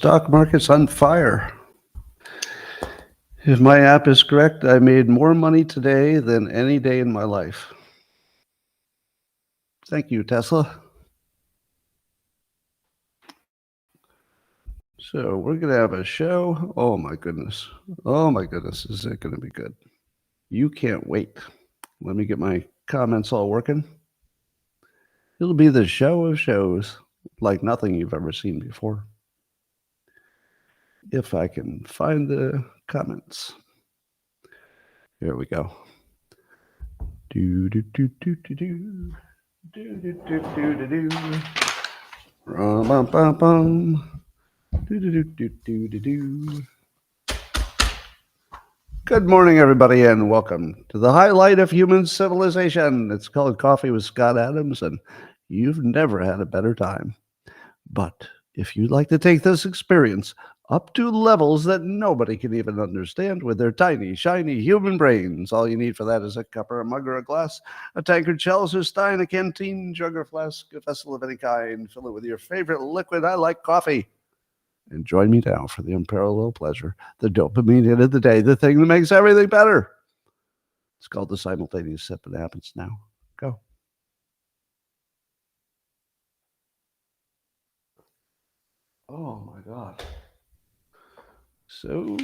stock market's on fire. If my app is correct, I made more money today than any day in my life. Thank you, Tesla. So we're going to have a show. Oh my goodness. Is it going to be good? You can't wait. Let me get my comments all working. It'll be the show of shows, like nothing you've ever seen before. If I can find the comments. Here we go. Do do do do do do do do do do do do. Rum bum bum bum. Do do do do do do do. Good morning, everybody, and welcome to the highlight of human civilization. It's called Coffee with Scott Adams, and you've never had a better time. But if you'd like to take this experience up to levels that nobody can even understand with their tiny, shiny human brains, all you need for that is a cup or a mug or a glass, a tankard, chalice or stein, a canteen, jug or flask, a vessel of any kind. Fill it with your favorite liquid. I like coffee. And join me now for the unparalleled pleasure, the dopamine hit of the day, the thing that makes everything better. It's called the simultaneous sip. It happens now. Go. Oh my God. So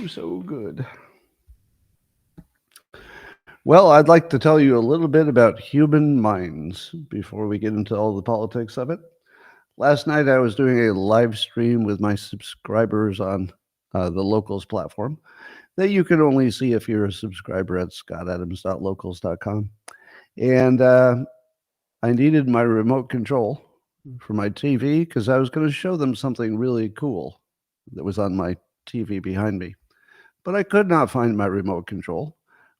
good. Well, I'd like to tell you a little bit about human minds before we get into all the politics of it. Last night, I was doing a live stream with my subscribers on the Locals platform that you can only see if you're a subscriber at scottadams.locals.com. And I needed my remote control for my TV because I was going to show them something really cool that was on my TV behind me. But I could not find my remote control,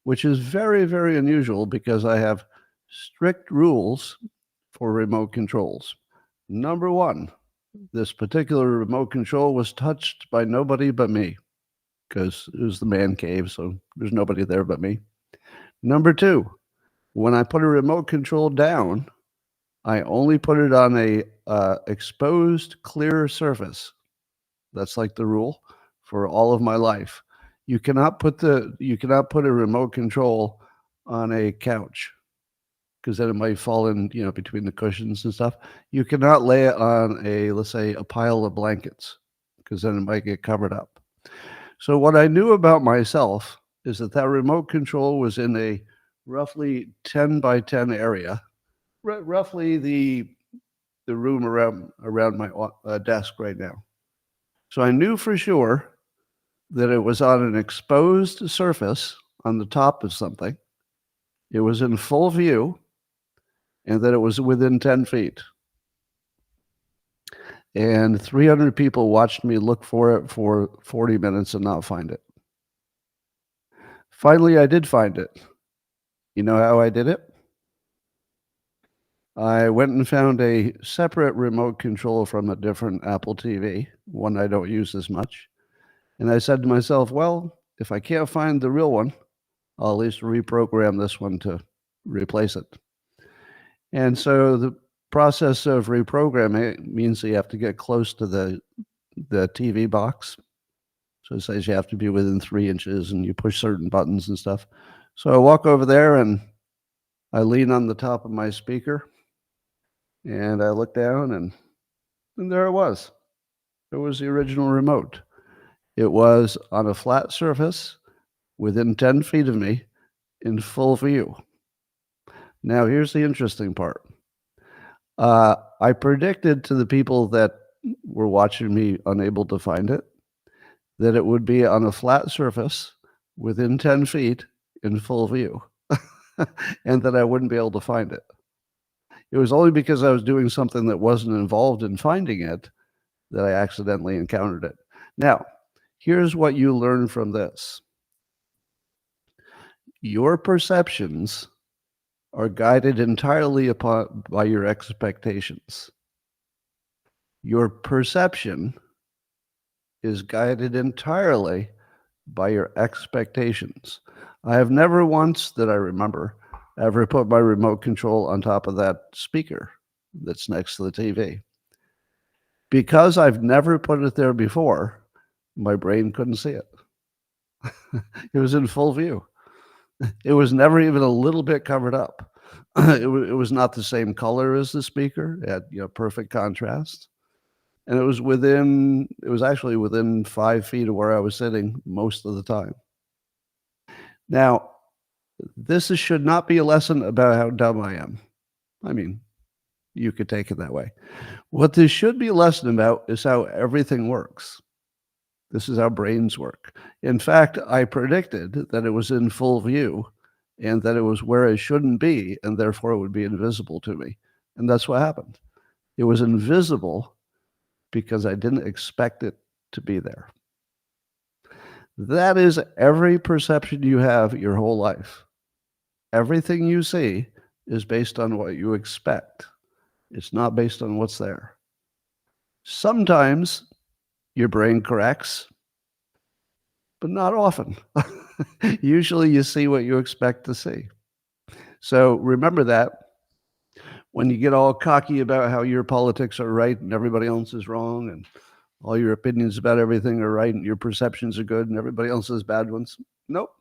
which is very, very unusual because I have strict rules for remote controls. Number one, this particular remote control was touched by nobody but me because it was the man cave, so there's nobody there but me. Number two, when I put a remote control down, I only put it on a exposed, clear surface. That's like the rule for all of my life. You cannot put a remote control on a couch, because then it might fall in, between the cushions and stuff. You cannot lay it on let's say, a pile of blankets, because then it might get covered up. So what I knew about myself is that remote control was in a roughly 10 by 10 area, roughly the room around my desk right now. So I knew for sure that it was on an exposed surface on the top of something. It was in full view, and that it was within 10 feet. And 300 people watched me look for it for 40 minutes and not find it. Finally, I did find it. You know how I did it? I went and found a separate remote control from a different Apple TV, one I don't use as much. And I said to myself, well, if I can't find the real one, I'll at least reprogram this one to replace it. And so the process of reprogramming means that you have to get close to the TV box. So it says you have to be within 3 inches and you push certain buttons and stuff. So I walk over there and I lean on the top of my speaker and I look down and there it was. It was the original remote. It was on a flat surface within 10 feet of me in full view. Now, here's the interesting part. I predicted to the people that were watching me unable to find it that it would be on a flat surface within 10 feet in full view and that I wouldn't be able to find it. It was only because I was doing something that wasn't involved in finding it that I accidentally encountered it. Now, here's what you learn from this. Your perceptions are guided entirely by your expectations. Your perception is guided entirely by your expectations. I have never once, that I remember, ever put my remote control on top of that speaker that's next to the TV. Because I've never put it there before, my brain couldn't see it. It was in full view. It was never even a little bit covered up. It was not the same color as the speaker. It had, perfect contrast. And it was actually within 5 feet of where I was sitting most of the time. Now, should not be a lesson about how dumb I am. I mean, you could take it that way. What this should be a lesson about is how everything works. This is how brains work. In fact, I predicted that it was in full view and that it was where it shouldn't be, and therefore it would be invisible to me. And that's what happened. It was invisible because I didn't expect it to be there. That is every perception you have your whole life. Everything you see is based on what you expect. It's not based on what's there. Sometimes your brain corrects, but not often. Usually you see what you expect to see. So remember that when you get all cocky about how your politics are right and everybody else is wrong, and all your opinions about everything are right and your perceptions are good and everybody else's bad ones. Nope.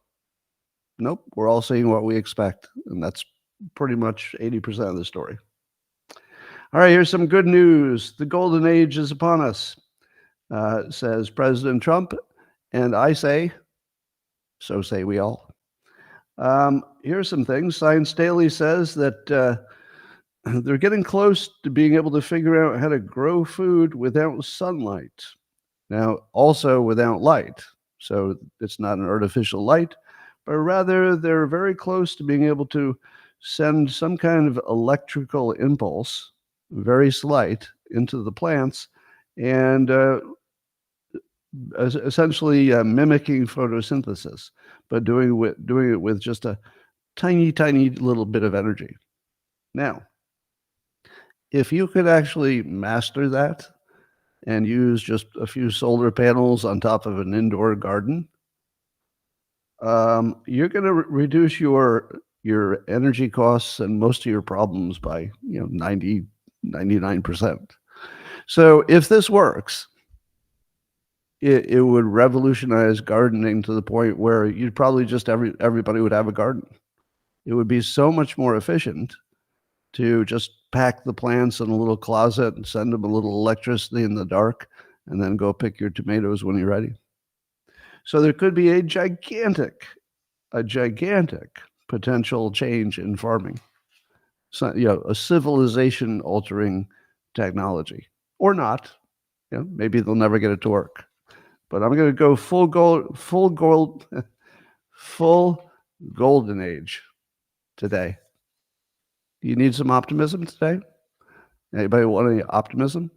Nope. We're all seeing what we expect. And that's pretty much 80% of the story. All right, here's some good news. The golden age is upon us, says President Trump. And I say, so say we all. Here's some things. Science Daily says that they're getting close to being able to figure out how to grow food without sunlight. Now, also without light. So it's not an artificial light, but rather they're very close to being able to send some kind of electrical impulse, very slight, into the plants and essentially mimicking photosynthesis, but doing it with just a tiny, tiny little bit of energy. Now, if you could actually master that and use just a few solar panels on top of an indoor garden, you're going to reduce your energy costs and most of your problems by 99%. So if this works, it would revolutionize gardening to the point where you'd probably just everybody would have a garden. It would be so much more efficient to just pack the plants in a little closet and send them a little electricity in the dark and then go pick your tomatoes when you're ready. So there could be a gigantic potential change in farming. So, a civilization altering technology or not. Maybe they'll never get it to work. But I'm going to go full golden age today. Do you need some optimism today? Anybody want any optimism?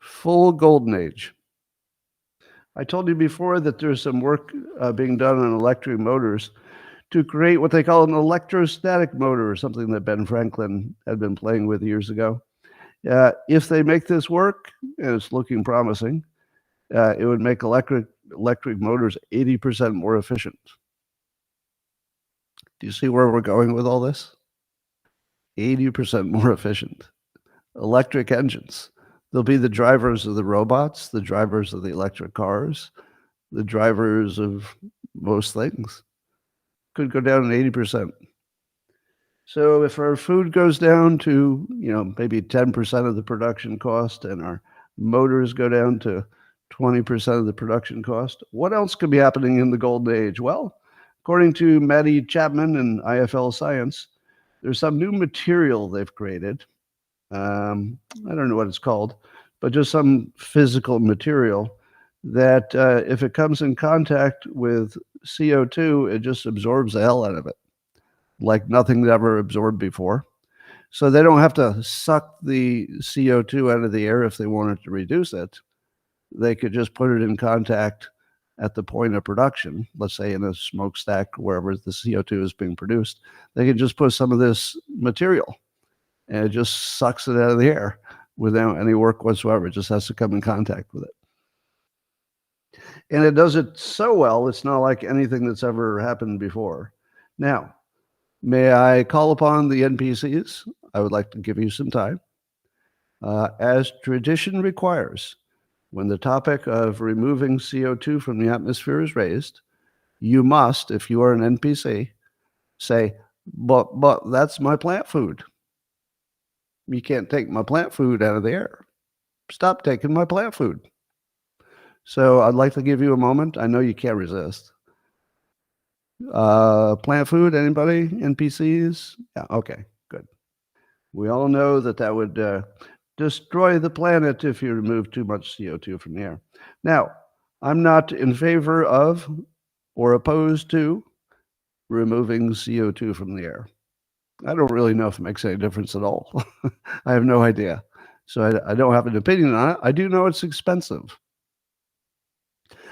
Full golden age. I told you before that there's some work being done on electric motors to create what they call an electrostatic motor, something that Ben Franklin had been playing with years ago. If they make this work, and it's looking promising, it would make electric motors 80% more efficient. Do you see where we're going with all this? 80% more efficient. Electric engines. They'll be the drivers of the robots, the drivers of the electric cars, the drivers of most things. Could go down 80%. So if our food goes down to, maybe 10% of the production cost and our motors go down to 20% of the production cost, what else could be happening in the golden age? Well, according to Maddie Chapman and IFL Science, there's some new material they've created. I don't know what it's called, but just some physical material that if it comes in contact with CO2, it just absorbs the hell out of it, like nothing ever absorbed before. So they don't have to suck the CO2 out of the air if they wanted to reduce it. They could just put it in contact at the point of production, let's say in a smokestack, wherever the CO2 is being produced. They could just put some of this material and it just sucks it out of the air without any work whatsoever. It just has to come in contact with it. And it does it so well, it's not like anything that's ever happened before. Now, may I call upon the NPCs? I would like to give you some time. As tradition requires, when the topic of removing CO2 from the atmosphere is raised, you must, if you are an NPC, say, but that's my plant food. You can't take my plant food out of the air. Stop taking my plant food. So I'd like to give you a moment. I know you can't resist. Plant food, anybody? NPCs? Yeah, okay, good. We all know that would destroy the planet if you remove too much CO2 from the air. Now, I'm not in favor of or opposed to removing CO2 from the air. I don't really know if it makes any difference at all. I have no idea. So I don't have an opinion on it. I do know it's expensive.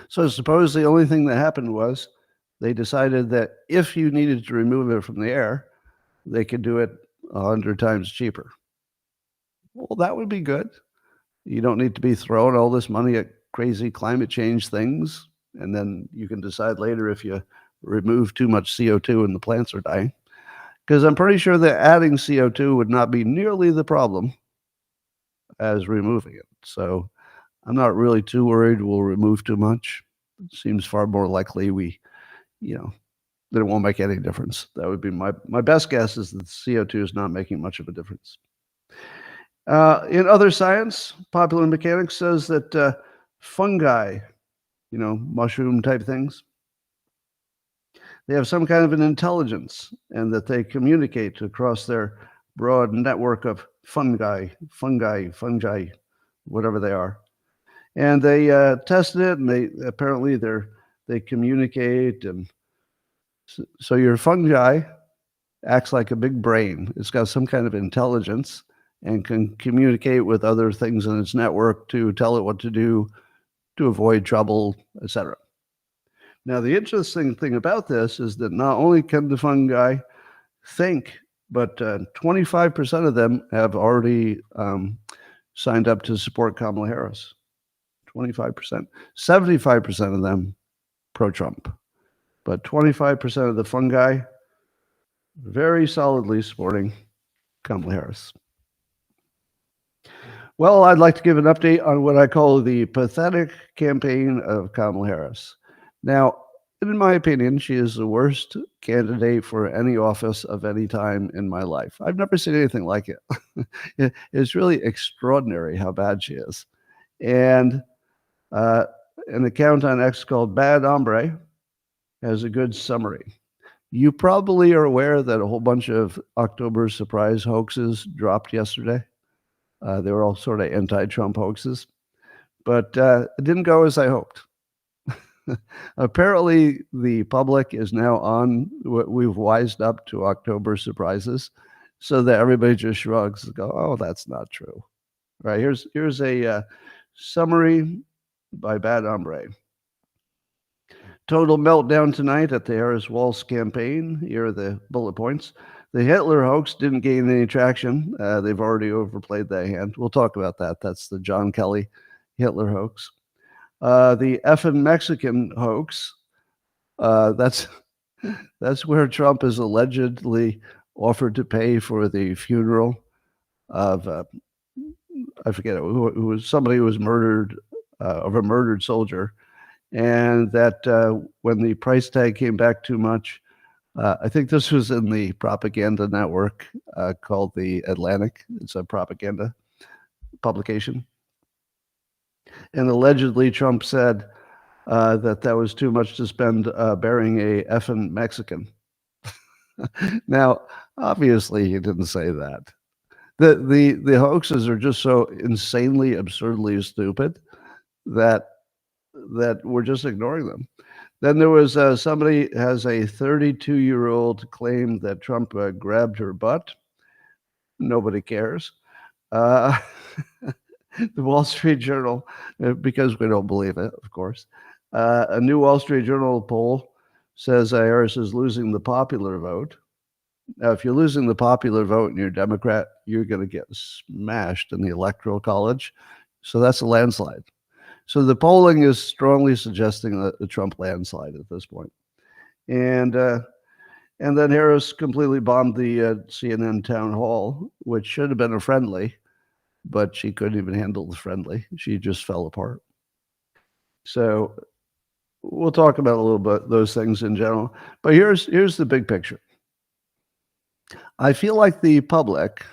So suppose the only thing that happened was they decided that if you needed to remove it from the air, they could do it 100 times cheaper. Well, that would be good. You don't need to be throwing all this money at crazy climate change things, and then you can decide later if you remove too much CO2 and the plants are dying. Because I'm pretty sure that adding CO2 would not be nearly the problem as removing it. So I'm not really too worried we'll remove too much. It seems far more likely that it won't make any difference. That would be my best guess is that CO2 is not making much of a difference. In other science, popular mechanics says that fungi, mushroom type things, they have some kind of an intelligence and that they communicate across their broad network of fungi, whatever they are. And they tested it, and they communicate, and so your fungi acts like a big brain. It's got some kind of intelligence and can communicate with other things in its network to tell it what to do to avoid trouble, etc. Now, the interesting thing about this is that not only can the fungi think, but 25% of them have already signed up to support Kamala Harris. 25%. 75% of them pro-Trump. But 25% of the fungi very solidly supporting Kamala Harris. Well, I'd like to give an update on what I call the pathetic campaign of Kamala Harris. Now, in my opinion, she is the worst candidate for any office of any time in my life. I've never seen anything like it. It's really extraordinary how bad she is. And an account on X called Bad Hombre has a good summary. You probably are aware that a whole bunch of October surprise hoaxes dropped yesterday. They were all sort of anti-Trump hoaxes, but it didn't go as I hoped. Apparently, the public is now on what we've wised up to October surprises, so that everybody just shrugs and go, "Oh, that's not true." Right? Here's a summary by Bad Hombre. Total meltdown tonight at the Harris-Walz campaign. Here are the bullet points. The Hitler hoax didn't gain any traction. They've already overplayed that hand. We'll talk about that. That's the John Kelly Hitler hoax. The effing Mexican hoax. That's where Trump is allegedly offered to pay for the funeral of I forget who was somebody who was murdered, of a murdered soldier, and that when the price tag came back too much, I think this was in the propaganda network called The Atlantic. It's a propaganda publication. And allegedly Trump said that was too much to spend burying a effing Mexican. Now, obviously he didn't say that. The hoaxes are just so insanely, absurdly stupid that we're just ignoring them. Then there was somebody has a 32-year-old claim that Trump grabbed her butt. Nobody cares. The Wall Street Journal, because we don't believe it, of course. A new Wall Street Journal poll says Harris is losing the popular vote. Now, if you're losing the popular vote and you're a Democrat, you're going to get smashed in the Electoral College. So that's a landslide. So the polling is strongly suggesting a Trump landslide at this point. And then Harris completely bombed the CNN town hall, which should have been a friendly. but she couldn't even handle the friendly. She just fell apart. So we'll talk about a little bit those things in general. But here's the big picture. I feel like the public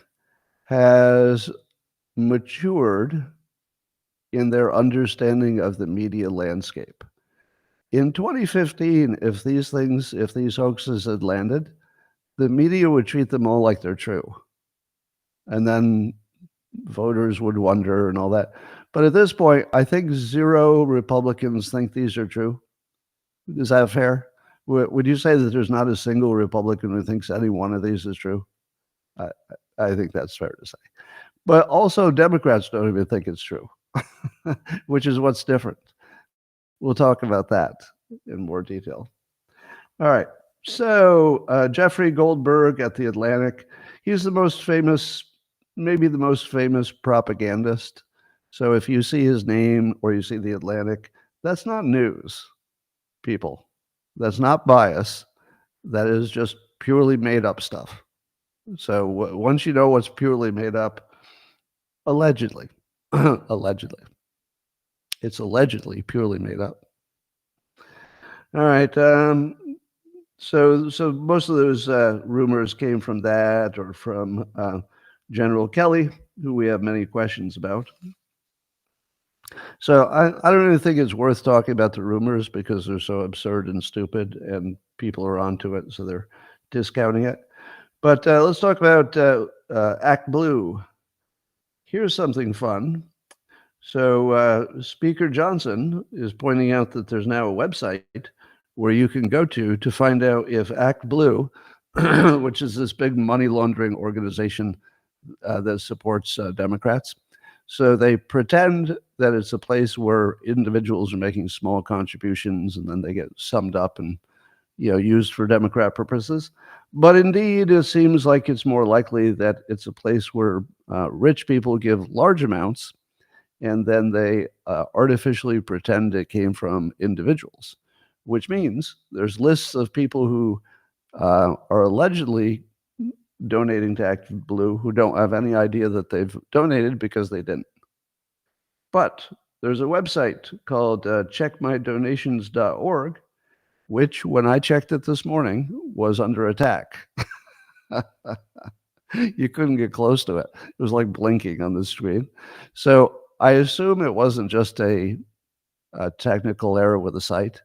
has matured in their understanding of the media landscape. In 2015, if these hoaxes had landed, the media would treat them all like they're true. And then voters would wonder and all that. But at this point, I think zero Republicans think these are true. Is that fair? Would you say that there's not a single Republican who thinks any one of these is true? I, I think that's fair to say. But also, Democrats don't even think it's true, which is what's different. We'll talk about that in more detail. All right. So, Jeffrey Goldberg at The Atlantic, he's the most famous, maybe the most famous propagandist. So, if you see his name or you see The Atlantic, that's not news, people. That's not bias. That is just purely made up stuff. So, once you know what's purely made up, allegedly, allegedly, it's allegedly purely made up. All right. So most of those rumors came from that or from General Kelly, who we have many questions about. So I don't really think it's worth talking about the rumors because they're so absurd and stupid, and people are onto it, so they're discounting it. But let's talk about Act Blue. Here's something fun. So Speaker Johnson is pointing out that there's now a website where you can go to find out if Act Blue, which is this big money laundering organization that supports Democrats, so they pretend that it's a place where individuals are making small contributions and then they get summed up and used for Democrat purposes. But indeed, it seems like it's more likely that it's a place where rich people give large amounts and then they artificially pretend it came from individuals, which means there's lists of people who are allegedly donating to Act Blue who don't have any idea that they've donated because they didn't. But there's a website called checkmydonations.org, which, when I checked it this morning, was under attack. You couldn't get close to it. It was like blinking on the screen. So I assume it wasn't just a technical error with the site.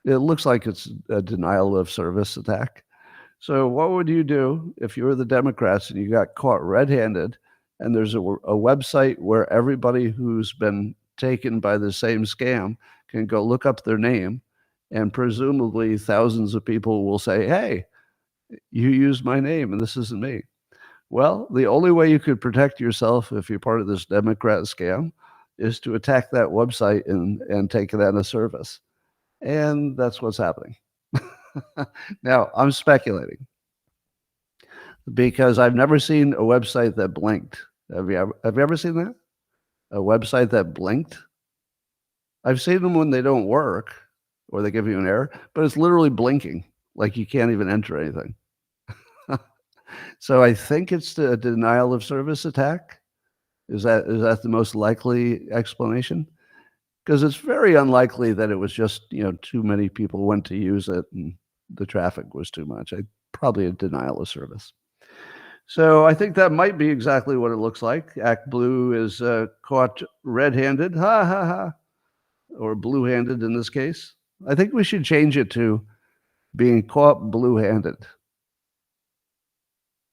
It looks like it's a denial of service attack. So what would you do if you were the Democrats and you got caught red-handed and there's a website where everybody who's been taken by the same scam can go look up their name, and presumably thousands of people will say, hey, you used my name and this isn't me. Well, the only way you could protect yourself if you're part of this Democrat scam is to attack that website and take it out of service. And that's what's happening. Now, I'm speculating because I've never seen a website that blinked. Have you ever seen that? A website that blinked? I've seen them when they don't work or they give you an error, but it's literally blinking, like you can't even enter anything. So I think it's the denial of service attack. Is that the most likely explanation? Because it's very unlikely that it was just too many people went to use it and the traffic was too much. Probably a denial of service. So I think that might be exactly what it looks like. Act Blue is caught red-handed, ha ha ha, or blue-handed in this case. I think we should change it to being caught blue-handed.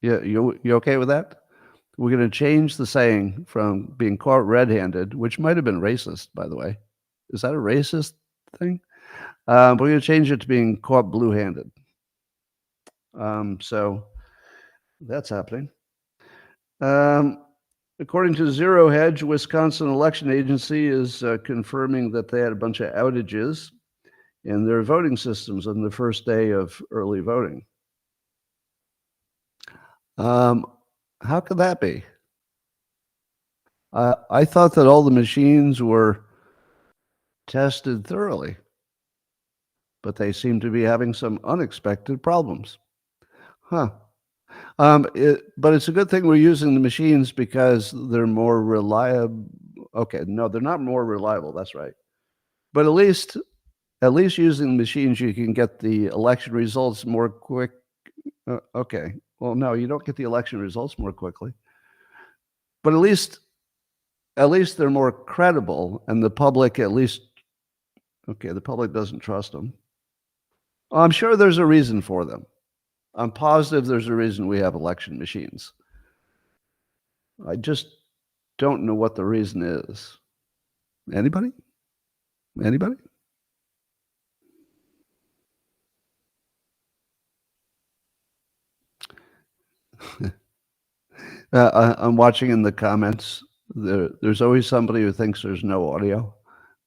Yeah, you okay with that? We're going to change the saying from being caught red-handed, which might have been racist, by the way. Is that a racist thing? We're going to change it to being caught blue-handed. So that's happening. According to Zero Hedge, Wisconsin election agency is confirming that they had a bunch of outages in their voting systems on the first day of early voting. How could that be? I thought that all the machines were tested thoroughly, but they seem to be having some unexpected problems. Huh. But it's a good thing we're using the machines because they're more reliable. Okay, no, they're not more reliable. That's right. But at least using machines, you can get the election results more quick. Okay. Well, no, you don't get the election results more quickly, but at least they're more credible, and the public at least okay, the public doesn't trust them. I'm sure there's a reason for them. I'm positive there's a reason we have election machines. I just don't know what the reason is. Anybody? Anybody? I'm watching in the comments. There's always somebody who thinks there's no audio,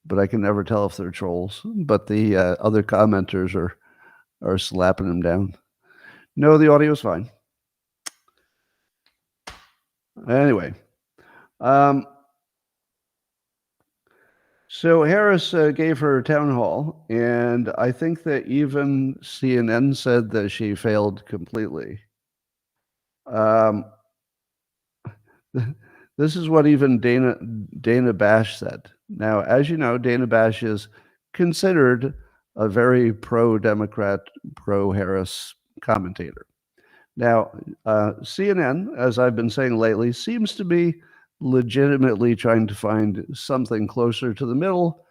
but I can never tell if they're trolls. But the other commenters are slapping them down. No, the audio's fine. Anyway, um, so Harris gave her town hall, and I think that even CNN said that she failed completely. Um, this is what even Dana Bash said. Now, as you know, Dana Bash is considered a very pro-Democrat, pro-Harris commentator. Now, CNN, as I've been saying lately, seems to be legitimately trying to find something closer to the middle.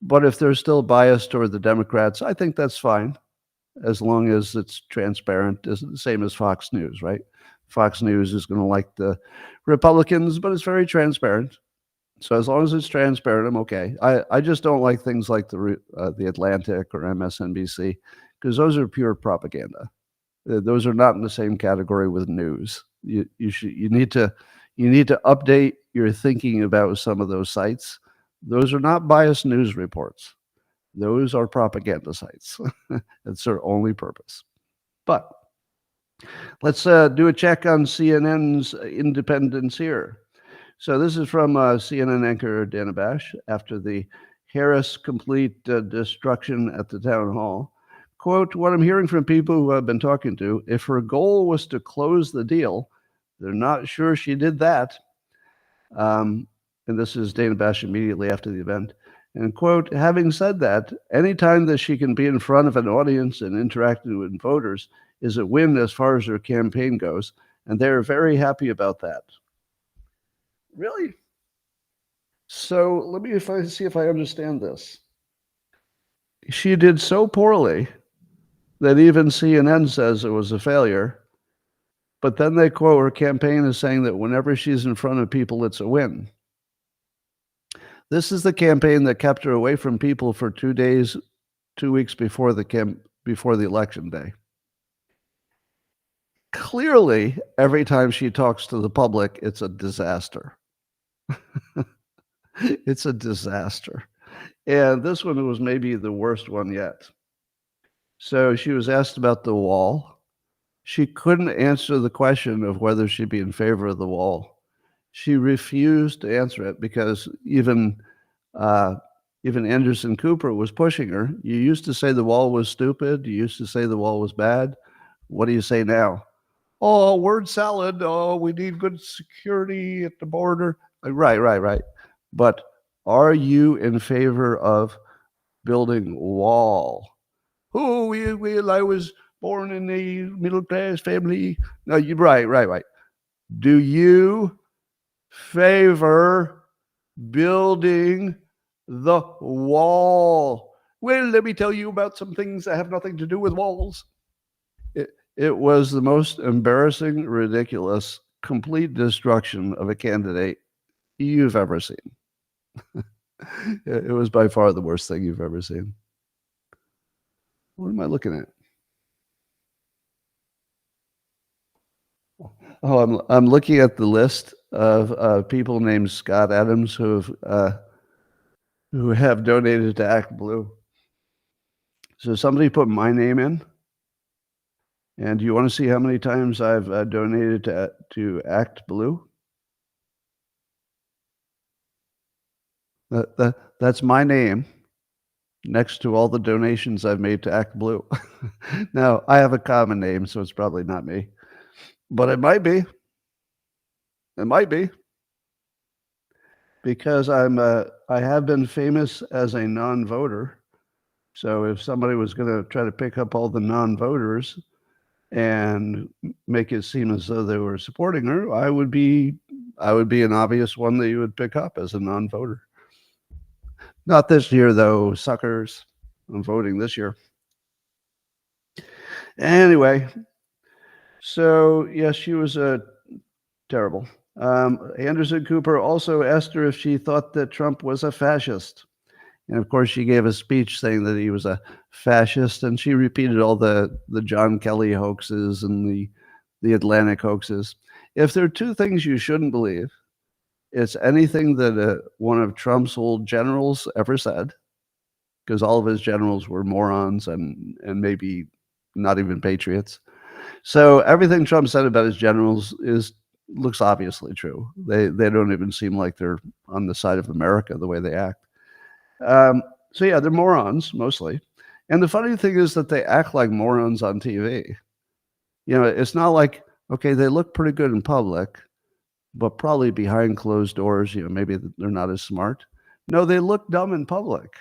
But if they're still biased toward the Democrats, I think that's fine, as long as it's transparent. It's the same as Fox News, right? Fox News is going to like the Republicans, but it's very transparent. So as long as it's transparent, I'm okay. I just don't like things like the Atlantic or MSNBC, because those are pure propaganda. Those are not in the same category with news. You need to update your thinking about some of those sites. Those are not biased news reports. Those are propaganda sites. That's their only purpose. But let's do a check on CNN's independence here. So this is from CNN anchor Dana Bash after the Harris complete destruction at the town hall. Quote, what I'm hearing from people who I've been talking to, if her goal was to close the deal, they're not sure she did that. And this is Dana Bash immediately after the event. And quote, having said that, anytime that she can be in front of an audience and interacting with voters is a win as far as her campaign goes. And they're very happy about that. Really? So let me see if I understand this. She did so poorly that even CNN says it was a failure. But then they quote her campaign as saying that whenever she's in front of people, it's a win. This is the campaign that kept her away from people for 2 days, 2 weeks before the election day. Clearly, every time she talks to the public, it's a disaster. It's a disaster. And this one was maybe the worst one yet. So she was asked about the wall. She couldn't answer the question of whether she'd be in favor of the wall. She refused to answer it because even Anderson Cooper was pushing her. You used to say the wall was stupid. You used to say the wall was bad. What do you say now? Oh, word salad. Oh, we need good security at the border. Right. But are you in favor of building wall? Oh, I was born in a middle class family. No, you're right. Do you favor building the wall? Well, let me tell you about some things that have nothing to do with walls. It was the most embarrassing, ridiculous, complete destruction of a candidate you've ever seen. It was by far the worst thing you've ever seen. What am I looking at? Oh, I'm looking at the list of people named Scott Adams who have donated to Act Blue. So somebody put my name in. And do you want to see how many times I've donated to Act Blue? That's my name next to all the donations I've made to Act Blue. Now, I have a common name, so it's probably not me. But it might be. It might be because I have been famous as a non-voter. So if somebody was going to try to pick up all the non-voters and make it seem as though they were supporting her, I would be an obvious one that you would pick up as a non-voter. Not this year though, suckers. I'm voting this year. Anyway, so yes, she was terrible. Anderson Cooper also asked her if she thought that Trump was a fascist. And of course, she gave a speech saying that he was a fascist, and she repeated all the John Kelly hoaxes and the Atlantic hoaxes. If there are two things you shouldn't believe, it's anything that one of Trump's old generals ever said, because all of his generals were morons and maybe not even patriots. So everything Trump said about his generals looks obviously true. They don't even seem like they're on the side of America the way they act. So yeah, they're morons mostly. And the funny thing is that they act like morons on TV. You know, it's not like, okay, they look pretty good in public, but probably behind closed doors, you know, maybe they're not as smart. No, they look dumb in public.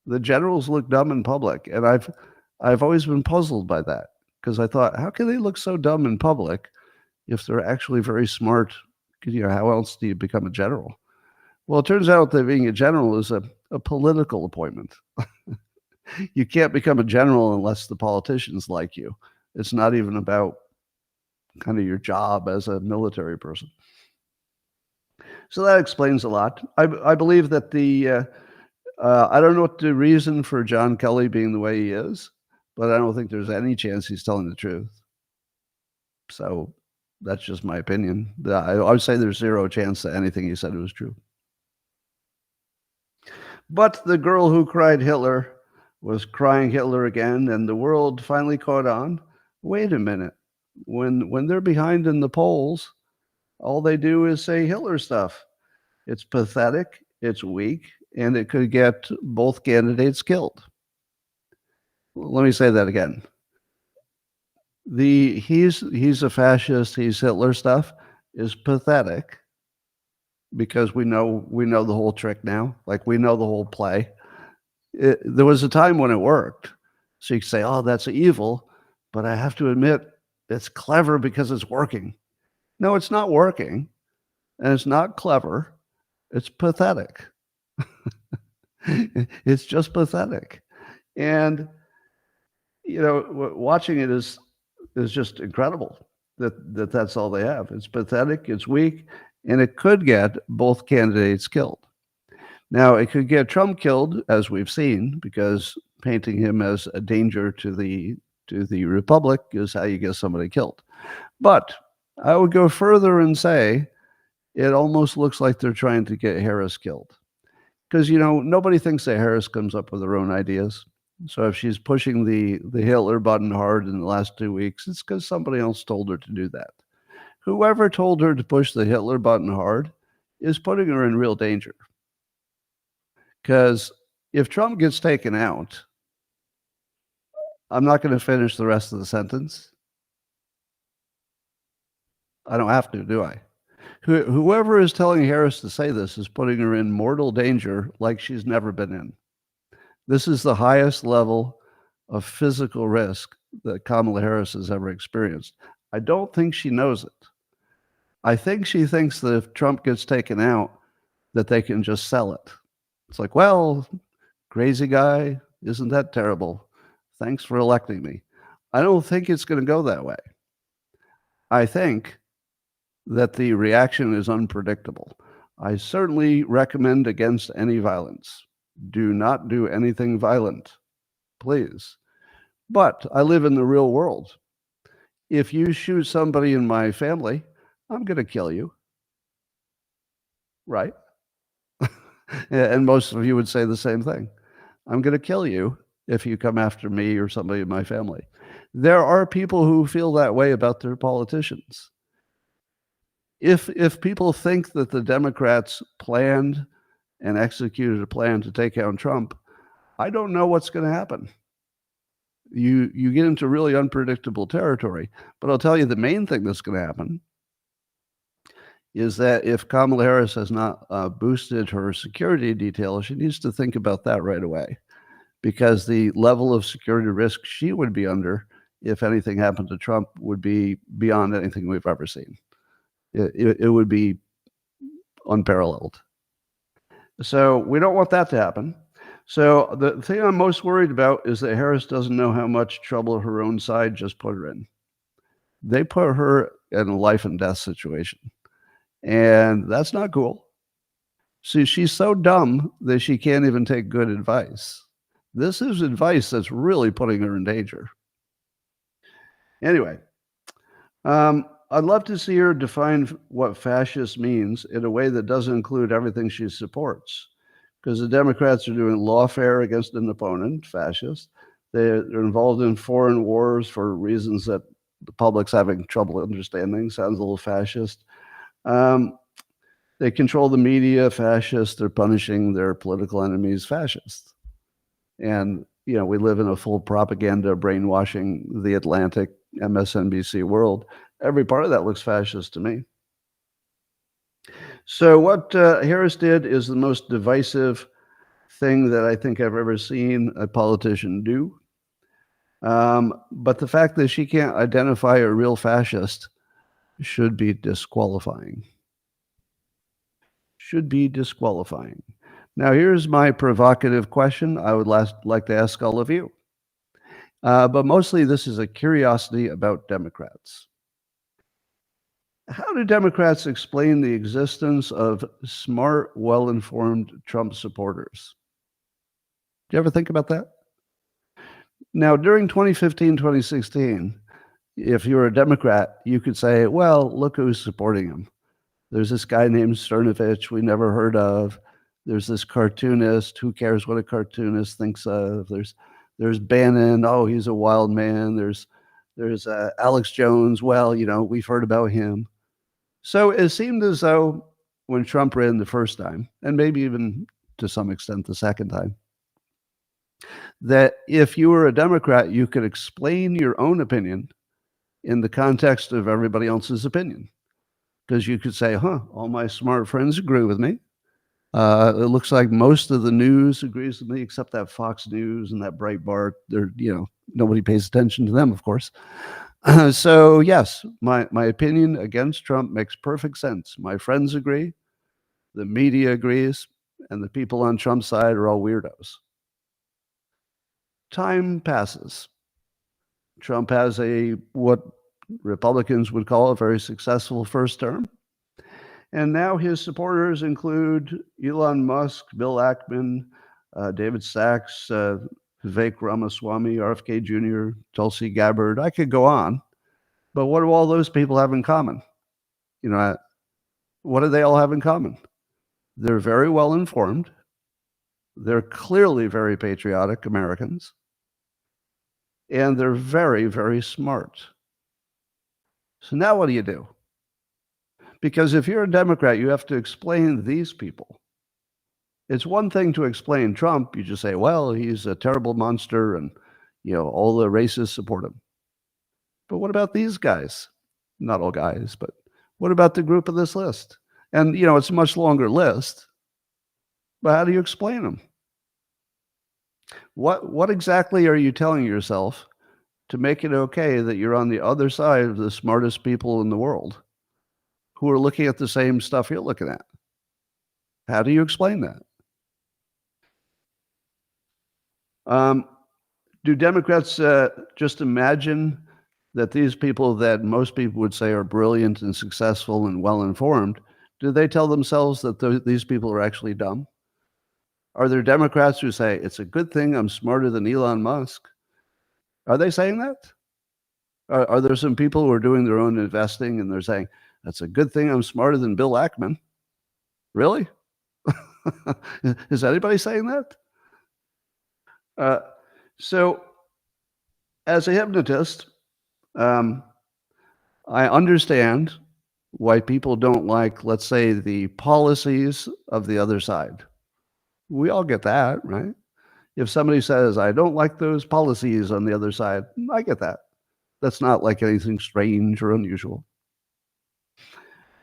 The generals look dumb in public, and I've always been puzzled by that because I thought, how can they look so dumb in public if they're actually very smart? You know, how else do you become a general? Well, it turns out that being a general is a political appointment. You can't become a general unless the politicians like you. It's not even about kind of your job as a military person. So that explains a lot. I believe that I don't know what the reason for John Kelly being the way he is, but I don't think there's any chance he's telling the truth. So that's just my opinion. I would say there's zero chance that anything he said was true. But the girl who cried Hitler was crying Hitler again, and the world finally caught on. Wait a minute. When they're behind in the polls, all they do is say Hitler stuff. It's pathetic, it's weak, and it could get both candidates killed. Let me say that again. He's a fascist, he's Hitler stuff is pathetic because we know the whole trick now. Like we know the whole play. There was a time when it worked. So you can say, oh, that's evil. But I have to admit, it's clever because it's working. No, it's not working. And it's not clever. It's pathetic. It's just pathetic. And, you know, watching it is just incredible that's all they have. It's pathetic, it's weak, and it could get both candidates killed. Now, it could get Trump killed, as we've seen, because painting him as a danger to the republic is how you get somebody killed. But I would go further and say it almost looks like they're trying to get Harris killed. Because, you know, nobody thinks that Harris comes up with her own ideas. So if she's pushing the Hitler button hard in the last 2 weeks, it's because somebody else told her to do that. Whoever told her to push the Hitler button hard is putting her in real danger. Because if Trump gets taken out, I'm not going to finish the rest of the sentence. I don't have to, do I? Whoever is telling Harris to say this is putting her in mortal danger like she's never been in. This is the highest level of physical risk that Kamala Harris has ever experienced. I don't think she knows it. I think she thinks that if Trump gets taken out, that they can just sell it. It's like, well, crazy guy, isn't that terrible? Thanks for electing me. I don't think it's going to go that way. I think that the reaction is unpredictable. I certainly recommend against any violence. Do not do anything violent, please. But I live in the real world. If you shoot somebody in my family, I'm going to kill you. Right? And most of you would say the same thing. I'm going to kill you if you come after me or somebody in my family. There are people who feel that way about their politicians. If people think that the Democrats planned and executed a plan to take out Trump, I don't know what's going to happen. You get into really unpredictable territory. But I'll tell you the main thing that's going to happen is that if Kamala Harris has not boosted her security detail, she needs to think about that right away, because the level of security risk she would be under if anything happened to Trump would be beyond anything we've ever seen. It would be unparalleled. So we don't want that to happen. So the thing I'm most worried about is that Harris doesn't know how much trouble her own side just put her in. They put her in a life and death situation, and that's not cool. See, she's so dumb that she can't even take good advice. This is advice that's really putting her in danger. Anyway, I'd love to see her define what fascist means in a way that doesn't include everything she supports, because the Democrats are doing lawfare against an opponent, fascist. They're involved in foreign wars for reasons that the public's having trouble understanding. Sounds a little fascist. They control the media, fascist. They're punishing their political enemies, fascist. And, we live in a full propaganda, brainwashing the Atlantic, MSNBC world. Every part of that looks fascist to me. So what Harris did is the most divisive thing that I think I've ever seen a politician do. But the fact that she can't identify a real fascist should be disqualifying. Should be disqualifying. Now, here's my provocative question I would like to ask all of you. But mostly this is a curiosity about Democrats. How do Democrats explain the existence of smart, well-informed Trump supporters? Do you ever think about that? Now, during 2015, 2016, if you were a Democrat, you could say, well, look who's supporting him. There's this guy named Cernovich we never heard of. There's this cartoonist. Who cares what a cartoonist thinks of? There's Bannon. Oh, he's a wild man. There's Alex Jones. Well, we've heard about him. So it seemed as though when Trump ran the first time, and maybe even to some extent the second time, that if you were a Democrat, you could explain your own opinion in the context of everybody else's opinion. Because you could say, all my smart friends agree with me. It looks like most of the news agrees with me, except that Fox News and that Breitbart. They're, nobody pays attention to them, of course. So yes, my opinion against Trump makes perfect sense. My friends agree, the media agrees, and the people on Trump's side are all weirdos. Time passes. Trump has what Republicans would call a very successful first term. And now his supporters include Elon Musk, Bill Ackman, David Sachs, Vivek Ramaswamy, RFK Jr., Tulsi Gabbard. I could go on. But what do all those people have in common? What do they all have in common? They're very well informed. They're clearly very patriotic Americans. And they're very, very smart. So now what do you do? Because if you're a Democrat, you have to explain these people. It's one thing to explain Trump. You just say, well, he's a terrible monster and, all the racists support him. But what about these guys? Not all guys, but what about the group of this list? And, it's a much longer list. But how do you explain them? What exactly are you telling yourself to make it okay that you're on the other side of the smartest people in the world who are looking at the same stuff you're looking at? How do you explain that? Do Democrats just imagine that these people that most people would say are brilliant and successful and well-informed, do they tell themselves that these people are actually dumb? Are there Democrats who say, it's a good thing I'm smarter than Elon Musk? Are they saying that? Are there some people who are doing their own investing and they're saying, that's a good thing I'm smarter than Bill Ackman? Really? Is anybody saying that? So as a hypnotist, I understand why people don't like, let's say, the policies of the other side. We all get that, right? If somebody says, I don't like those policies on the other side, I get that. That's not like anything strange or unusual.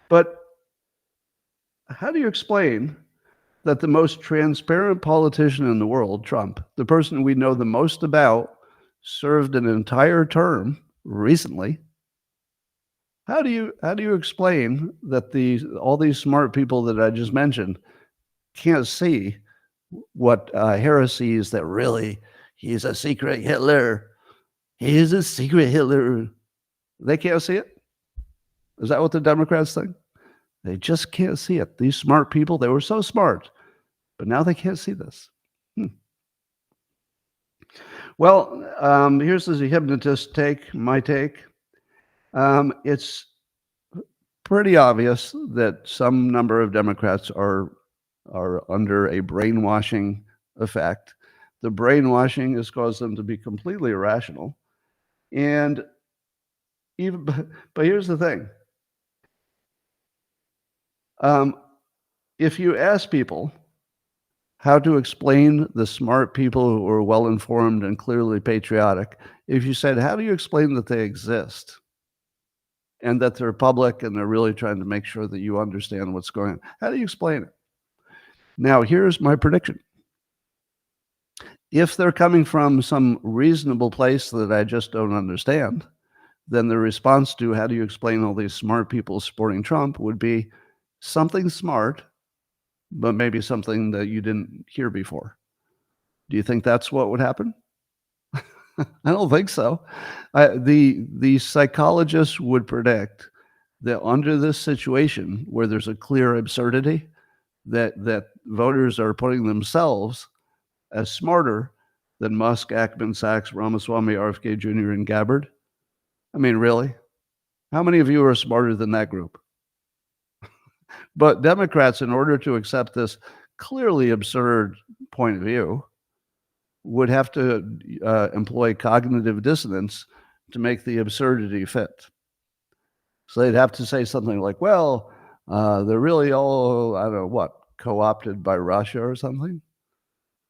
But how do you explain that the most transparent politician in the world, Trump, the person we know the most about, served an entire term recently? How do you explain that all these smart people that I just mentioned can't see what heresies that really he's a secret Hitler? He's a secret Hitler. They can't see it. Is that what the Democrats think? They just can't see it. These smart people, they were so smart, but now they can't see this. Hmm. Well, here's the hypnotist take, my take. It's pretty obvious that some number of Democrats are under a brainwashing effect. The brainwashing has caused them to be completely irrational. And even, but here's the thing. If you ask people how to explain the smart people who are well informed and clearly patriotic, if you said, how do you explain that they exist and that they're public and they're really trying to make sure that you understand what's going on, how do you explain it? Now, here's my prediction. If they're coming from some reasonable place that I just don't understand, then the response to how do you explain all these smart people supporting Trump would be something smart, but maybe something that you didn't hear before. Do you think that's what would happen? I don't think so. The psychologists would predict that under this situation where there's a clear absurdity, that voters are putting themselves as smarter than Musk, Ackman, Sachs, Ramaswamy, RFK Jr., and Gabbard. I mean, really? How many of you are smarter than that group? But Democrats, in order to accept this clearly absurd point of view, would have to employ cognitive dissonance to make the absurdity fit. So they'd have to say something like, well, they're really all, I don't know what, co-opted by Russia or something?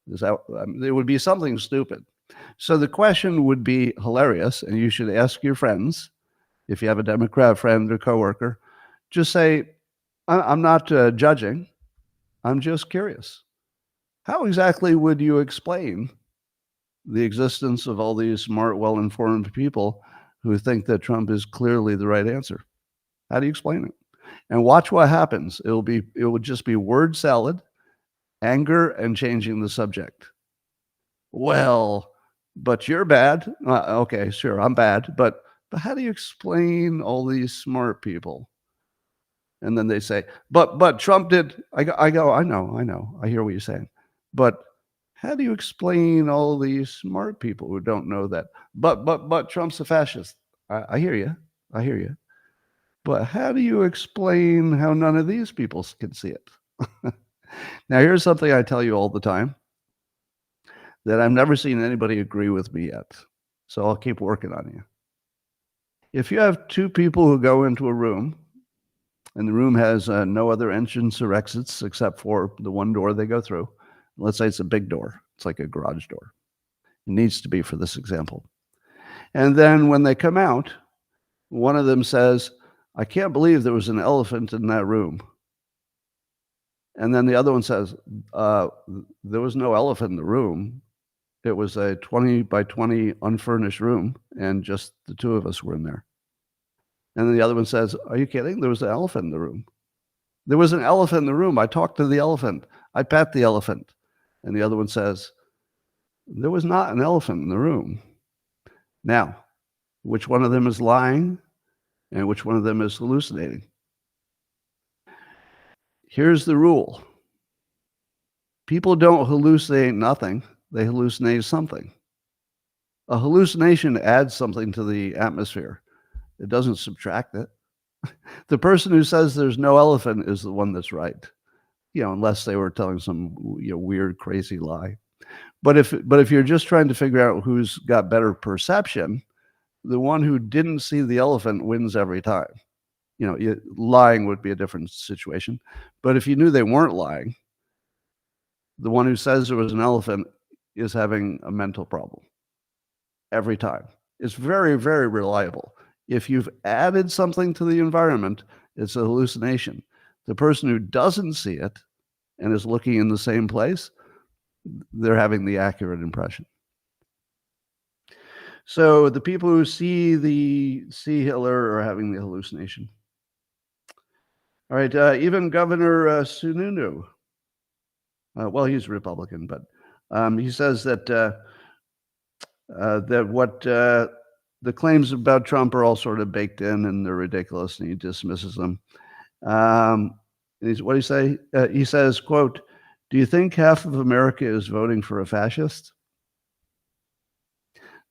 It would be something stupid. So the question would be hilarious, and you should ask your friends, if you have a Democrat friend or coworker, just say, I'm not judging, I'm just curious. How exactly would you explain the existence of all these smart, well-informed people who think that Trump is clearly the right answer? How do you explain it? And watch what happens. It would just be word salad, anger, and changing the subject. Well, but you're bad. Okay, sure, I'm bad, but how do you explain all these smart people? And then they say, but Trump did. I go, I know. I hear what you're saying. But how do you explain all these smart people who don't know that? But Trump's a fascist. I hear you. I hear you. But how do you explain how none of these people can see it? Now, here's something I tell you all the time that I've never seen anybody agree with me yet. So I'll keep working on you. If you have two people who go into a room and the room has no other entrance or exits except for the one door they go through, let's say it's a big door. It's like a garage door. It needs to be for this example. And then when they come out, one of them says, I can't believe there was an elephant in that room. And then the other one says, there was no elephant in the room. It was a 20 by 20 unfurnished room, and just the two of us were in there. And then the other one says, are you kidding? There was an elephant in the room. There was an elephant in the room. I talked to the elephant. I pet the elephant. And the other one says, there was not an elephant in the room. Now, which one of them is lying and which one of them is hallucinating? Here's the rule. People don't hallucinate nothing. They hallucinate something. A hallucination adds something to the atmosphere. It doesn't subtract it. The person who says there's no elephant is the one that's right, unless they were telling some weird, crazy lie. But if you're just trying to figure out who's got better perception, the one who didn't see the elephant wins every time. Lying would be a different situation. But if you knew they weren't lying, the one who says there was an elephant is having a mental problem every time. It's very, very reliable. If you've added something to the environment, it's a hallucination. The person who doesn't see it and is looking in the same place, they're having the accurate impression. So the people who see Hitler are having the hallucination. All right, even Governor Sununu, well, he's Republican, but he says that the claims about Trump are all sort of baked in and they're ridiculous, and he dismisses them. What do you say? He says, quote, "Do you think half of America is voting for a fascist?"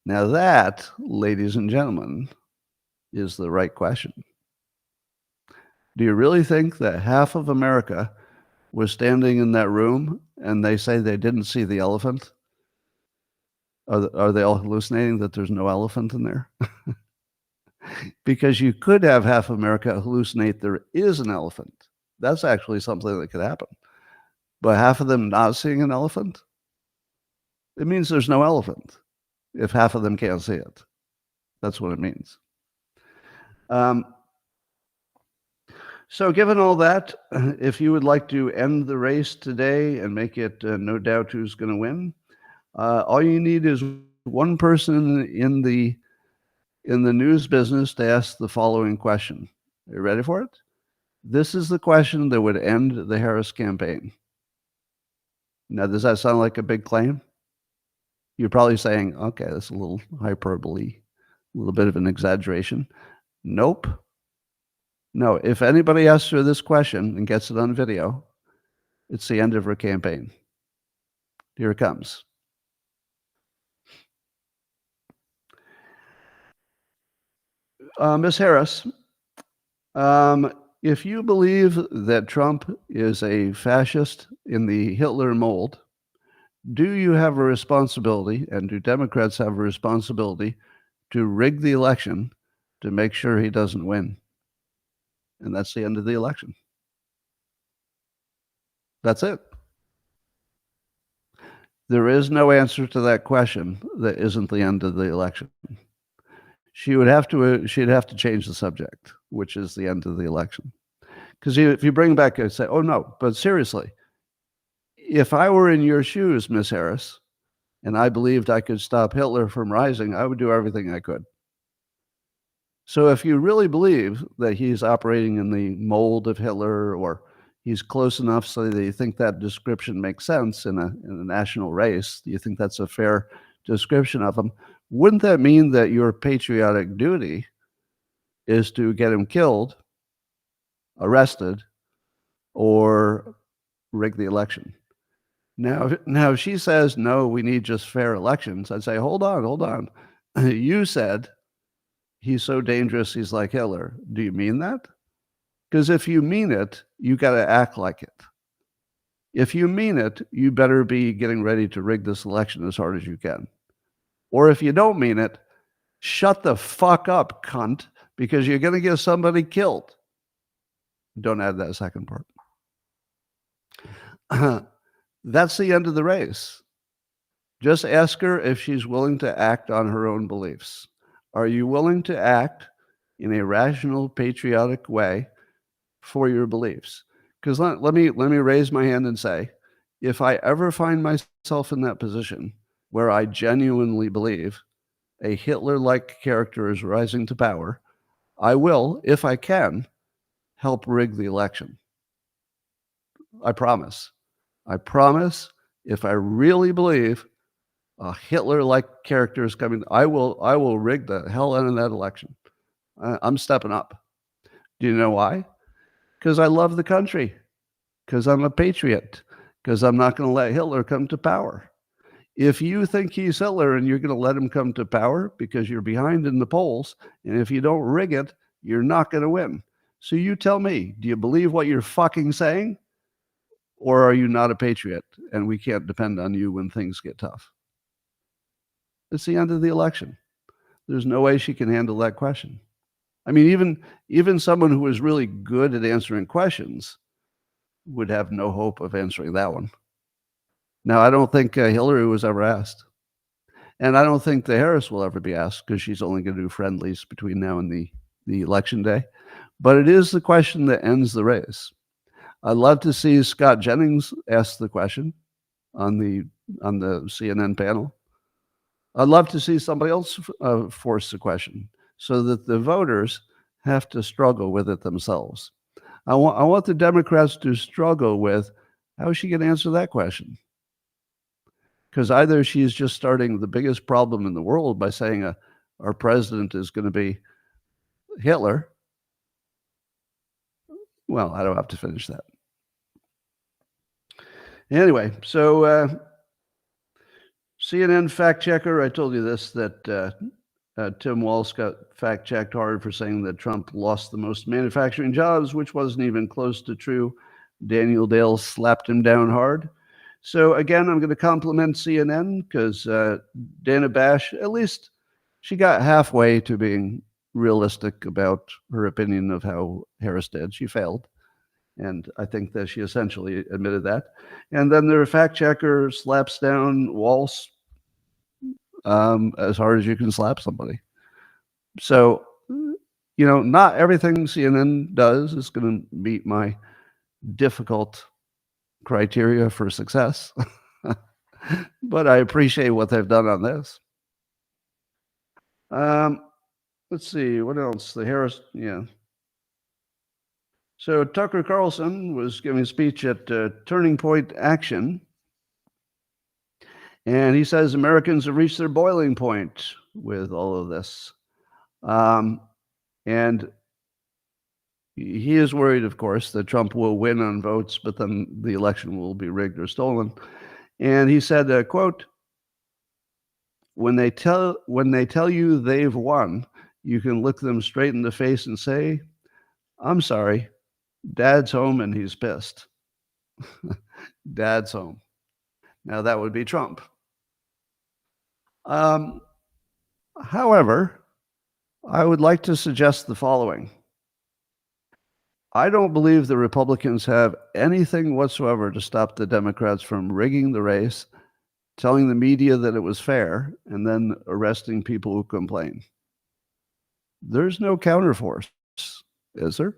Now that, ladies and gentlemen, is the right question. Do you really think that half of America was standing in that room and they say they didn't see the elephant? Are they all hallucinating that there's no elephant in there? Because you could have half America hallucinate there is an elephant. That's actually something that could happen. But half of them not seeing an elephant, it means there's no elephant if half of them can't see it. That's what it means. So given all that, if you would like to end the race today and make it no doubt who's going to win, all you need is one person in the news business to ask the following question. Are you ready for it? This is the question that would end the Harris campaign. Now, does that sound like a big claim? You're probably saying, okay, that's a little hyperbole, a little bit of an exaggeration. Nope. No, if anybody asks her this question and gets it on video, it's the end of her campaign. Here it comes. Ms. Harris, if you believe that Trump is a fascist in the Hitler mold, do you have a responsibility, and do Democrats have a responsibility, to rig the election to make sure he doesn't win? And that's the end of the election. That's it. There is no answer to that question that isn't the end of the election. She'd have to change the subject, which is the end of the election. Because if you bring back and say, oh no, but seriously, if I were in your shoes, Miss Harris, and I believed I could stop Hitler from rising, I would do everything I could. So if you really believe that he's operating in the mold of Hitler, or he's close enough so that you think that description makes sense in a national race, do you think that's a fair description of him? Wouldn't that mean that your patriotic duty is to get him killed, arrested, or rig the election? Now, if she says, no, we need just fair elections, I'd say, hold on. You said he's so dangerous, he's like Hitler. Do you mean that? Because if you mean it, you got to act like it. If you mean it, you better be getting ready to rig this election as hard as you can. Or if you don't mean it, shut the fuck up, cunt, because you're going to get somebody killed. Don't add that second part. That's the end of the race. Just ask her if she's willing to act on her own beliefs. Are you willing to act in a rational, patriotic way for your beliefs? Because let me raise my hand and say, if I ever find myself in that position where I genuinely believe a Hitler-like character is rising to power, I will, if I can, help rig the election. I promise. If I really believe a Hitler-like character is coming, I will rig the hell out of that election. I'm stepping up. Do you know why? Because I love the country. Because I'm a patriot. Because I'm not going to let Hitler come to power. If you think he's Hitler and you're going to let him come to power because you're behind in the polls, and if you don't rig it, you're not going to win. So you tell me, do you believe what you're fucking saying? Or are you not a patriot and we can't depend on you when things get tough? It's the end of the election. There's no way she can handle that question. I mean, even someone who is really good at answering questions would have no hope of answering that one. Now, I don't think Hillary was ever asked. And I don't think the Harris will ever be asked because she's only going to do friendlies between now and the election day. But it is the question that ends the race. I'd love to see Scott Jennings ask the question on the CNN panel. I'd love to see somebody else force the question so that the voters have to struggle with it themselves. I want the Democrats to struggle with how is she going to answer that question? Because either she's just starting the biggest problem in the world by saying our president is going to be Hitler. Well, I don't have to finish that. Anyway, so CNN fact checker, I told you this, that Tim Walz got fact checked hard for saying that Trump lost the most manufacturing jobs, which wasn't even close to true. Daniel Dale slapped him down hard. So again, I'm going to compliment CNN because Dana Bash, at least she got halfway to being realistic about her opinion of how Harris did. She failed. And I think that she essentially admitted that. And then their fact checker slaps down Walz as hard as you can slap somebody. So, not everything CNN does is going to meet my difficult criteria for success. But I appreciate what they've done on this. Let's see, what else? The Harris, yeah. So Tucker Carlson was giving a speech at Turning Point Action, and he says Americans have reached their boiling point with all of this. And he is worried, of course, that Trump will win on votes, but then the election will be rigged or stolen. And he said, quote, when they tell you they've won, you can look them straight in the face and say, I'm sorry, Dad's home and he's pissed. Dad's home. Now that would be Trump. However, I would like to suggest the following. I don't believe the Republicans have anything whatsoever to stop the Democrats from rigging the race, telling the media that it was fair, and then arresting people who complain. There's no counterforce, is there?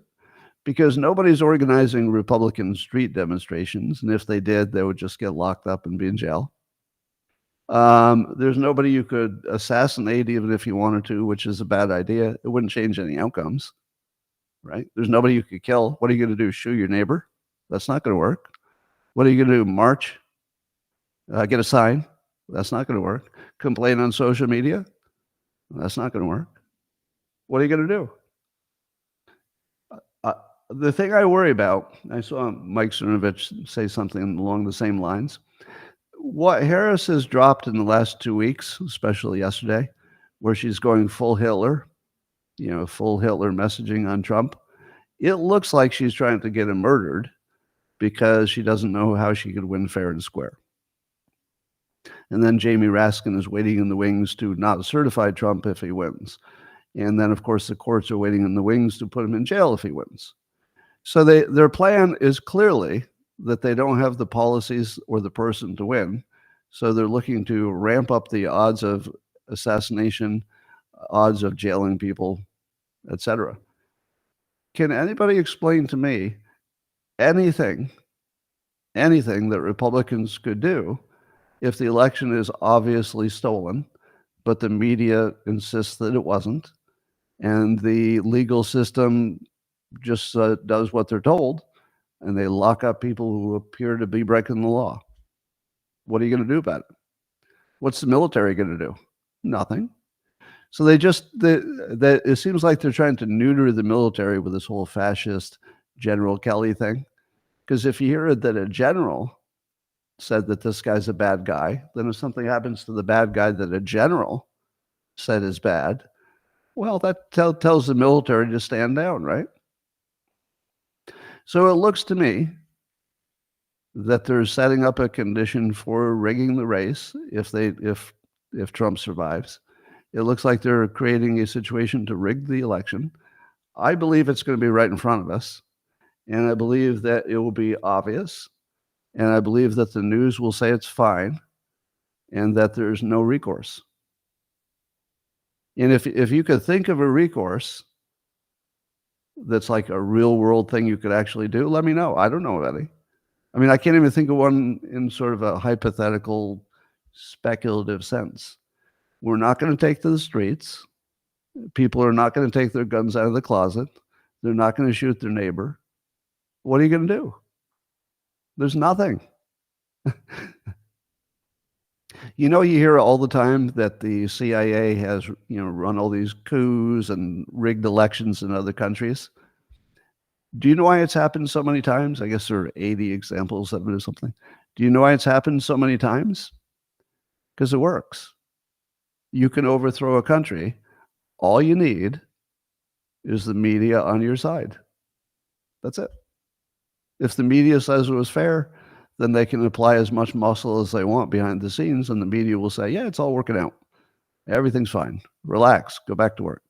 Because nobody's organizing Republican street demonstrations, and if they did, they would just get locked up and be in jail. There's nobody you could assassinate even if you wanted to, which is a bad idea. It wouldn't change any outcomes, right? There's nobody you could kill. What are you going to do? Shoot your neighbor? That's not going to work. What are you going to do? March? Get a sign? That's not going to work. Complain on social media? That's not going to work. What are you going to do? The thing I worry about, I saw Mike Cernovich say something along the same lines. What Harris has dropped in the last 2 weeks, especially yesterday, where she's going full Hitler, full Hitler messaging on Trump, it looks like she's trying to get him murdered because she doesn't know how she could win fair and square. And then Jamie Raskin is waiting in the wings to not certify Trump if he wins. And then, of course, the courts are waiting in the wings to put him in jail if he wins. So their plan is clearly that they don't have the policies or the person to win. So they're looking to ramp up the odds of assassination, odds of jailing people, etc. Can anybody explain to me anything that Republicans could do if the election is obviously stolen, but the media insists that it wasn't, and the legal system just does what they're told, and they lock up people who appear to be breaking the law? What are you going to do about it? What's the military going to do? Nothing. So it seems like they're trying to neuter the military with this whole fascist General Kelly thing. Because if you hear that a general said that this guy's a bad guy, then if something happens to the bad guy that a general said is bad, well, that tells the military to stand down, right? So it looks to me that they're setting up a condition for rigging the race if Trump survives. It looks like they're creating a situation to rig the election. I believe it's going to be right in front of us, and I believe that it will be obvious. and I believe that the news will say it's fine and that there's no recourse. And if you could think of a recourse that's like a real world thing you could actually do, let me know. I don't know of any. I mean, I can't even think of one in sort of a hypothetical, speculative sense. We're not going to take to the streets. People are not going to take their guns out of the closet. They're not going to shoot their neighbor. What are you going to do? There's nothing. You know, you hear all the time that the CIA has, run all these coups and rigged elections in other countries. Do you know why it's happened so many times? I guess there are 80 examples of it or something. Do you know why it's happened so many times? Because it works. You can overthrow a country. All you need is the media on your side. That's it. If the media says it was fair, then they can apply as much muscle as they want behind the scenes, and the media will say, yeah, it's all working out. Everything's fine. Relax. Go back to work.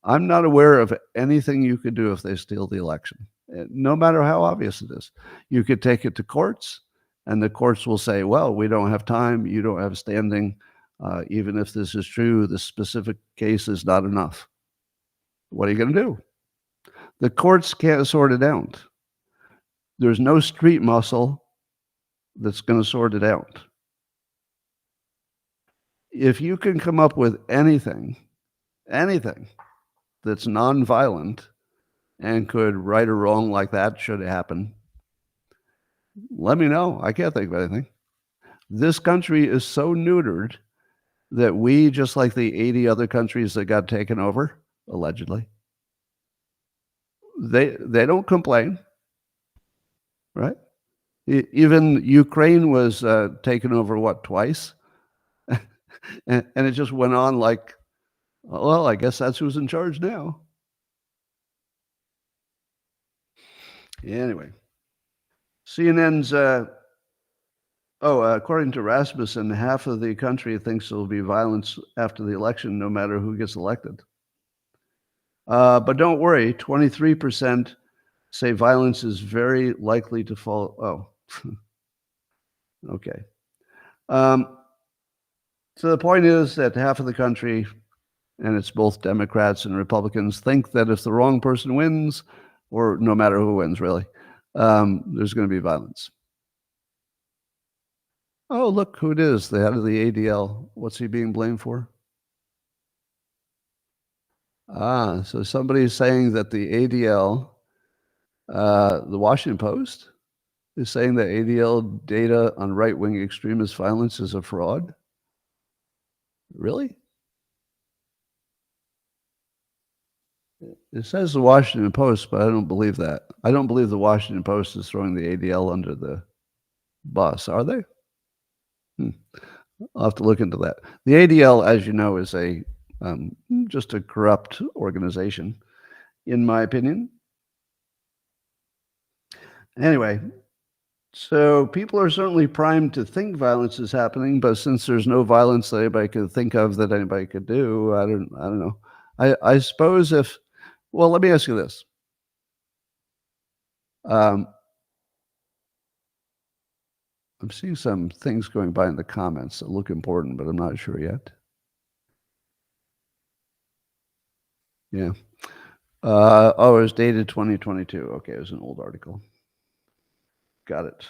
I'm not aware of anything you could do if they steal the election, no matter how obvious it is. You could take it to courts, and the courts will say, well, we don't have time. You don't have standing. Even if this is true, the specific case is not enough. What are you going to do? The courts can't sort it out. There's no street muscle that's going to sort it out. If you can come up with anything that's nonviolent and could right or wrong like that should it happen, let me know. I can't think of anything. This country is so neutered that we, just like the 80 other countries that got taken over, allegedly, they don't complain, right? Even Ukraine was taken over, twice? and it just went on like, well, I guess that's who's in charge now. Anyway, CNN's, according to Rasmussen, half of the country thinks there will be violence after the election, no matter who gets elected. But don't worry, 23% say violence is very likely to fall. Oh, okay. So the point is that half of the country, and it's both Democrats and Republicans, think that if the wrong person wins, or no matter who wins, really, there's going to be violence. Oh, look who it is, the head of the ADL. What's he being blamed for? So somebody's saying that the ADL, the Washington Post, is saying that ADL data on right-wing extremist violence is a fraud? Really? It says the Washington Post, but I don't believe that. I don't believe the Washington Post is throwing the ADL under the bus, are they? I'll have to look into that. The ADL, as you know, is just a corrupt organization, in my opinion. Anyway, so people are certainly primed to think violence is happening, but since there's no violence that anybody could think of that anybody could do, I don't know. I suppose well, let me ask you this. I'm seeing some things going by in the comments that look important, but I'm not sure yet. Yeah. It was dated 2022. Okay, it was an old article. Got it.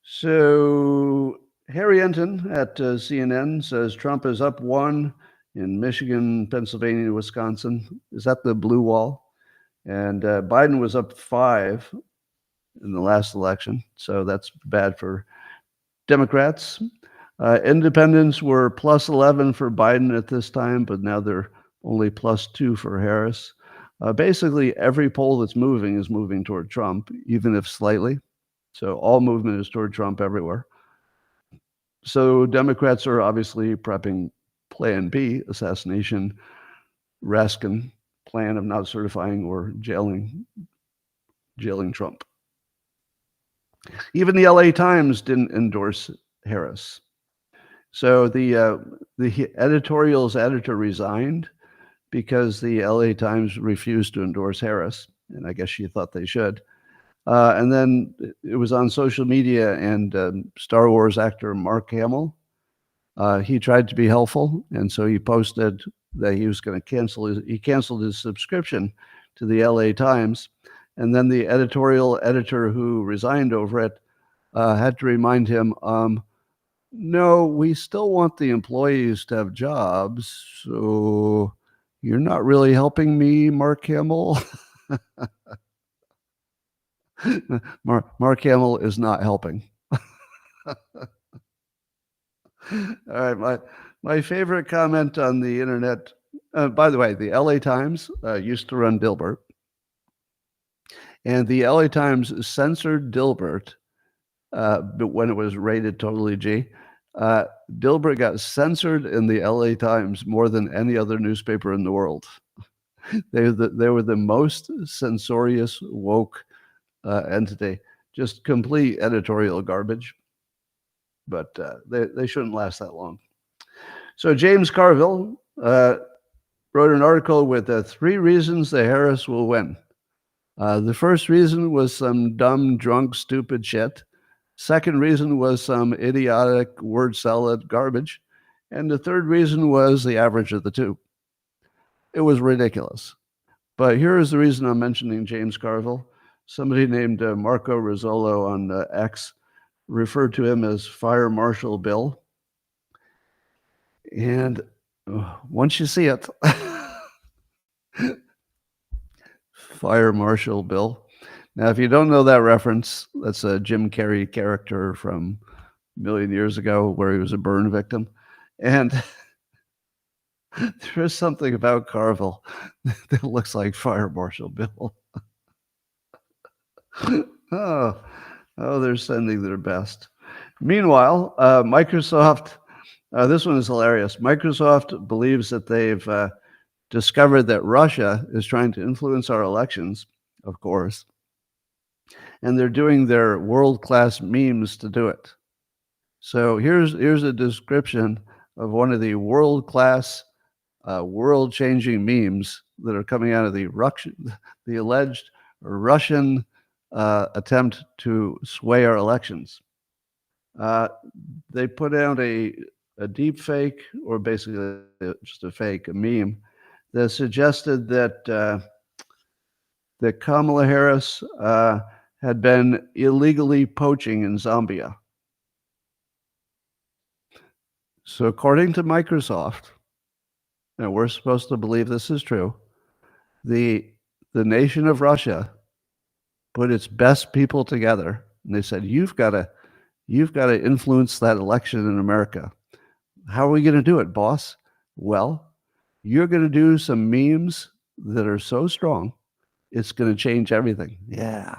So Harry Enton at CNN says Trump is up 1 in Michigan, Pennsylvania, Wisconsin. Is that the blue wall? And Biden was up 5 in the last election. So that's bad for Democrats. Independents were plus 11 for Biden at this time, but now they're only plus 2 for Harris. Basically, every poll that's moving is moving toward Trump, even if slightly. So all movement is toward Trump everywhere. So Democrats are obviously prepping Plan B, assassination, Raskin plan of not certifying or jailing Trump. Even the LA Times didn't endorse Harris. So the editorial's editor resigned because the LA Times refused to endorse Harris, and I guess she thought they should. And then it was on social media, and Star Wars actor Mark Hamill, he tried to be helpful, and so he posted that he was going to he canceled his subscription to the LA Times. And then the editorial editor who resigned over it had to remind him, no, we still want the employees to have jobs. So you're not really helping me, Mark Hamill. Mark Hamill is not helping. All right, my favorite comment on the internet. By the way, the LA Times used to run Dilbert, and the LA Times censored Dilbert, but when it was rated totally G. Dilbert got censored in the LA Times more than any other newspaper in the world. They were the most censorious, woke entity, just complete editorial garbage. But they shouldn't last that long. So James Carville wrote an article with 3 reasons the Harris will win. The first reason was some dumb, drunk, stupid shit. Second reason was some idiotic word salad garbage. And the third reason was the average of the two. It was ridiculous. But here is the reason I'm mentioning James Carville. Somebody named Marco Rizzolo on X referred to him as Fire Marshal Bill. And once you see it, Fire Marshal Bill. Now, if you don't know that reference, that's a Jim Carrey character from a million years ago where he was a burn victim. And there is something about Carville that looks like Fire Marshal Bill. oh, they're sending their best. Meanwhile, Microsoft, this one is hilarious. Microsoft believes that they've discovered that Russia is trying to influence our elections, of course, and they're doing their world-class memes to do it. So here's a description of one of the world-class, world-changing memes that are coming out of the alleged Russian attempt to sway our elections. They put out a deep fake, or basically just a meme, that suggested that that Kamala Harris had been illegally poaching in Zambia. So according to Microsoft, and we're supposed to believe this is true, the nation of Russia put its best people together, and they said, you've got to influence that election in America. How are we going to do it, boss? Well, you're going to do some memes that are so strong, it's going to change everything. Yeah.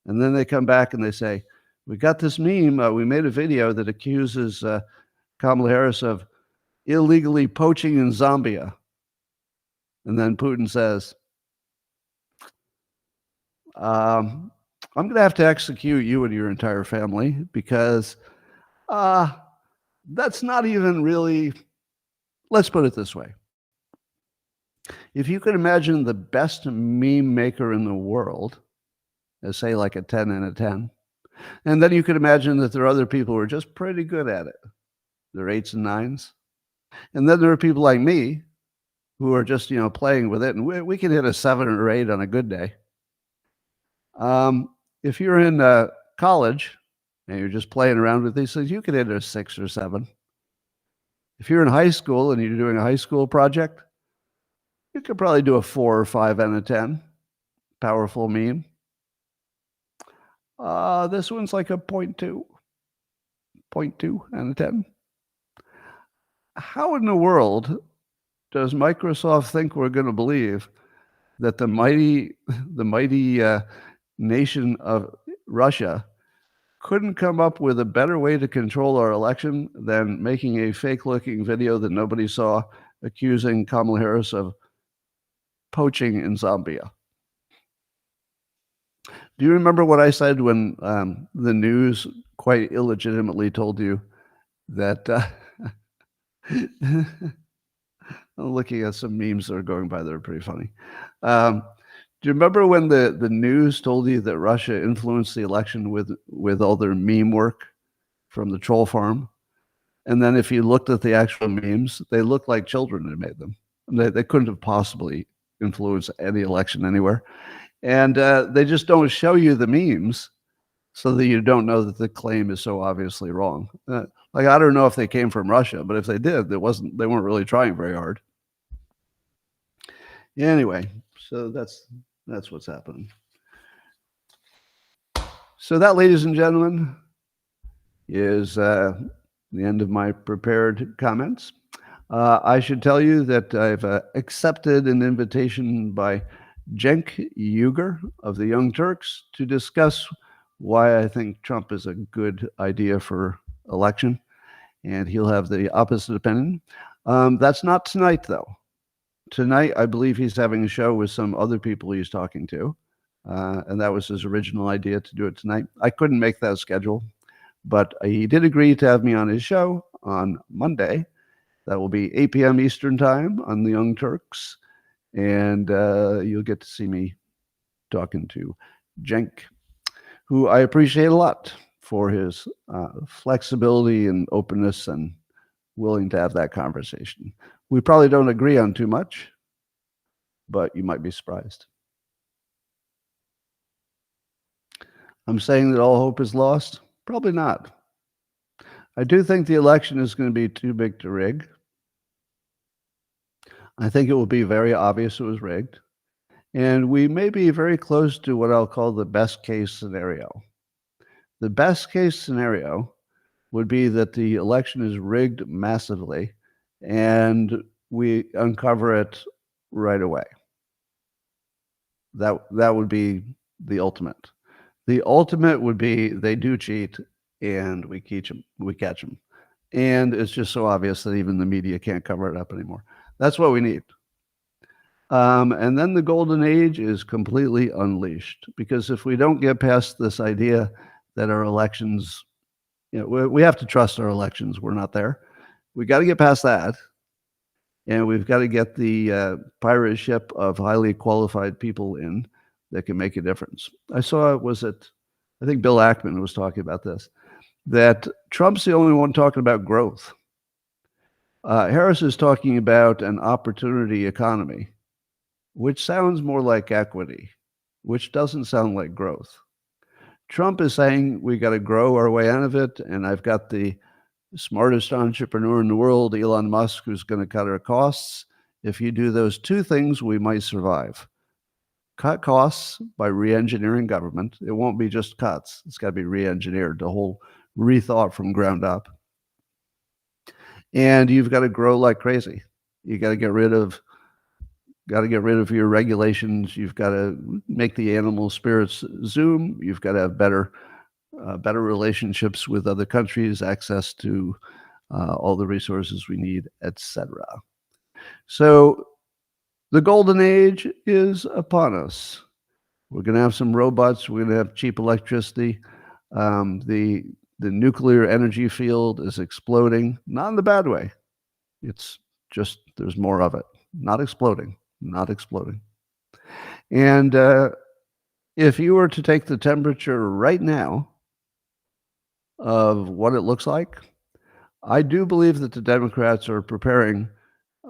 And then they come back and they say, we got this meme. We made a video that accuses Kamala Harris of illegally poaching in Zambia. And then Putin says, I'm going to have to execute you and your entire family because that's not even really, let's put it this way. If you could imagine the best meme maker in the world, as say like a 10 and a 10, and then you could imagine that there are other people who are just pretty good at it. They're 8s and 9s. And then there are people like me who are just, playing with it, and we can hit a 7 or 8 on a good day. If you're in college and you're just playing around with these things, you can hit a 6 or 7. If you're in high school and you're doing a high school project, you could probably do a 4 or 5 and a 10. Powerful meme. This one's like a 0.2 and a 10. How in the world does Microsoft think we're going to believe that the mighty nation of Russia couldn't come up with a better way to control our election than making a fake-looking video that nobody saw accusing Kamala Harris of poaching in Zambia? Do you remember what I said when the news quite illegitimately told you that I'm looking at some memes that are going by that are pretty funny. Do Do you remember when the news told you that Russia influenced the election with all their meme work from the troll farm? And then if you looked at the actual memes, they looked like children had made them. They couldn't have possibly influenced any election anywhere. And they just don't show you the memes so that you don't know that the claim is so obviously wrong. Like, I don't know if they came from Russia, but if they did, they weren't really trying very hard. Anyway, so that's what's happening. So that, ladies and gentlemen, is the end of my prepared comments. I should tell you that I've accepted an invitation by Cenk Uygur of the Young Turks to discuss why I think Trump is a good idea for election, and he'll have the opposite opinion. That's not tonight, though. Tonight, I believe he's having a show with some other people he's talking to, and that was his original idea to do it tonight. I couldn't make that schedule, but he did agree to have me on his show on Monday. That will be 8 p.m. Eastern Time on the Young Turks, and you'll get to see me talking to Cenk, who I appreciate a lot for his flexibility and openness and willing to have that conversation. We probably don't agree on too much, but you might be surprised. I'm saying that all hope is lost? Probably not. I do think the election is going to be too big to rig. I think it will be very obvious it was rigged. And we may be very close to what I'll call the best case scenario. The best case scenario would be that the election is rigged massively and we uncover it right away. That would be the ultimate. The ultimate would be they do cheat and we catch them. And it's just so obvious that even the media can't cover it up anymore. That's what we need. And then the golden age is completely unleashed, because if we don't get past this idea that our elections, we have to trust our elections. We're not there. We got to get past that. And we've got to get the pirate ship of highly qualified people in that can make a difference. I saw, I think Bill Ackman was talking about this, that Trump's the only one talking about growth. Harris is talking about an opportunity economy, which sounds more like equity, which doesn't sound like growth. Trump is saying we got to grow our way out of it, and I've got the smartest entrepreneur in the world, Elon Musk, who's going to cut our costs. If you do those two things, we might survive. Cut costs by re-engineering government. It won't be just cuts. It's got to be re-engineered, the whole rethought from ground up. And you've got to grow like crazy. You got to get rid of your regulations. You've got to make the animal spirits zoom. You've got to have better relationships with other countries, access to all the resources we need, etc. So the golden age is upon us. We're going to have some robots. We're going to have cheap electricity. The nuclear energy field is exploding, not in the bad way. It's just there's more of it, not exploding. And if you were to take the temperature right now of what it looks like, I do believe that the Democrats are preparing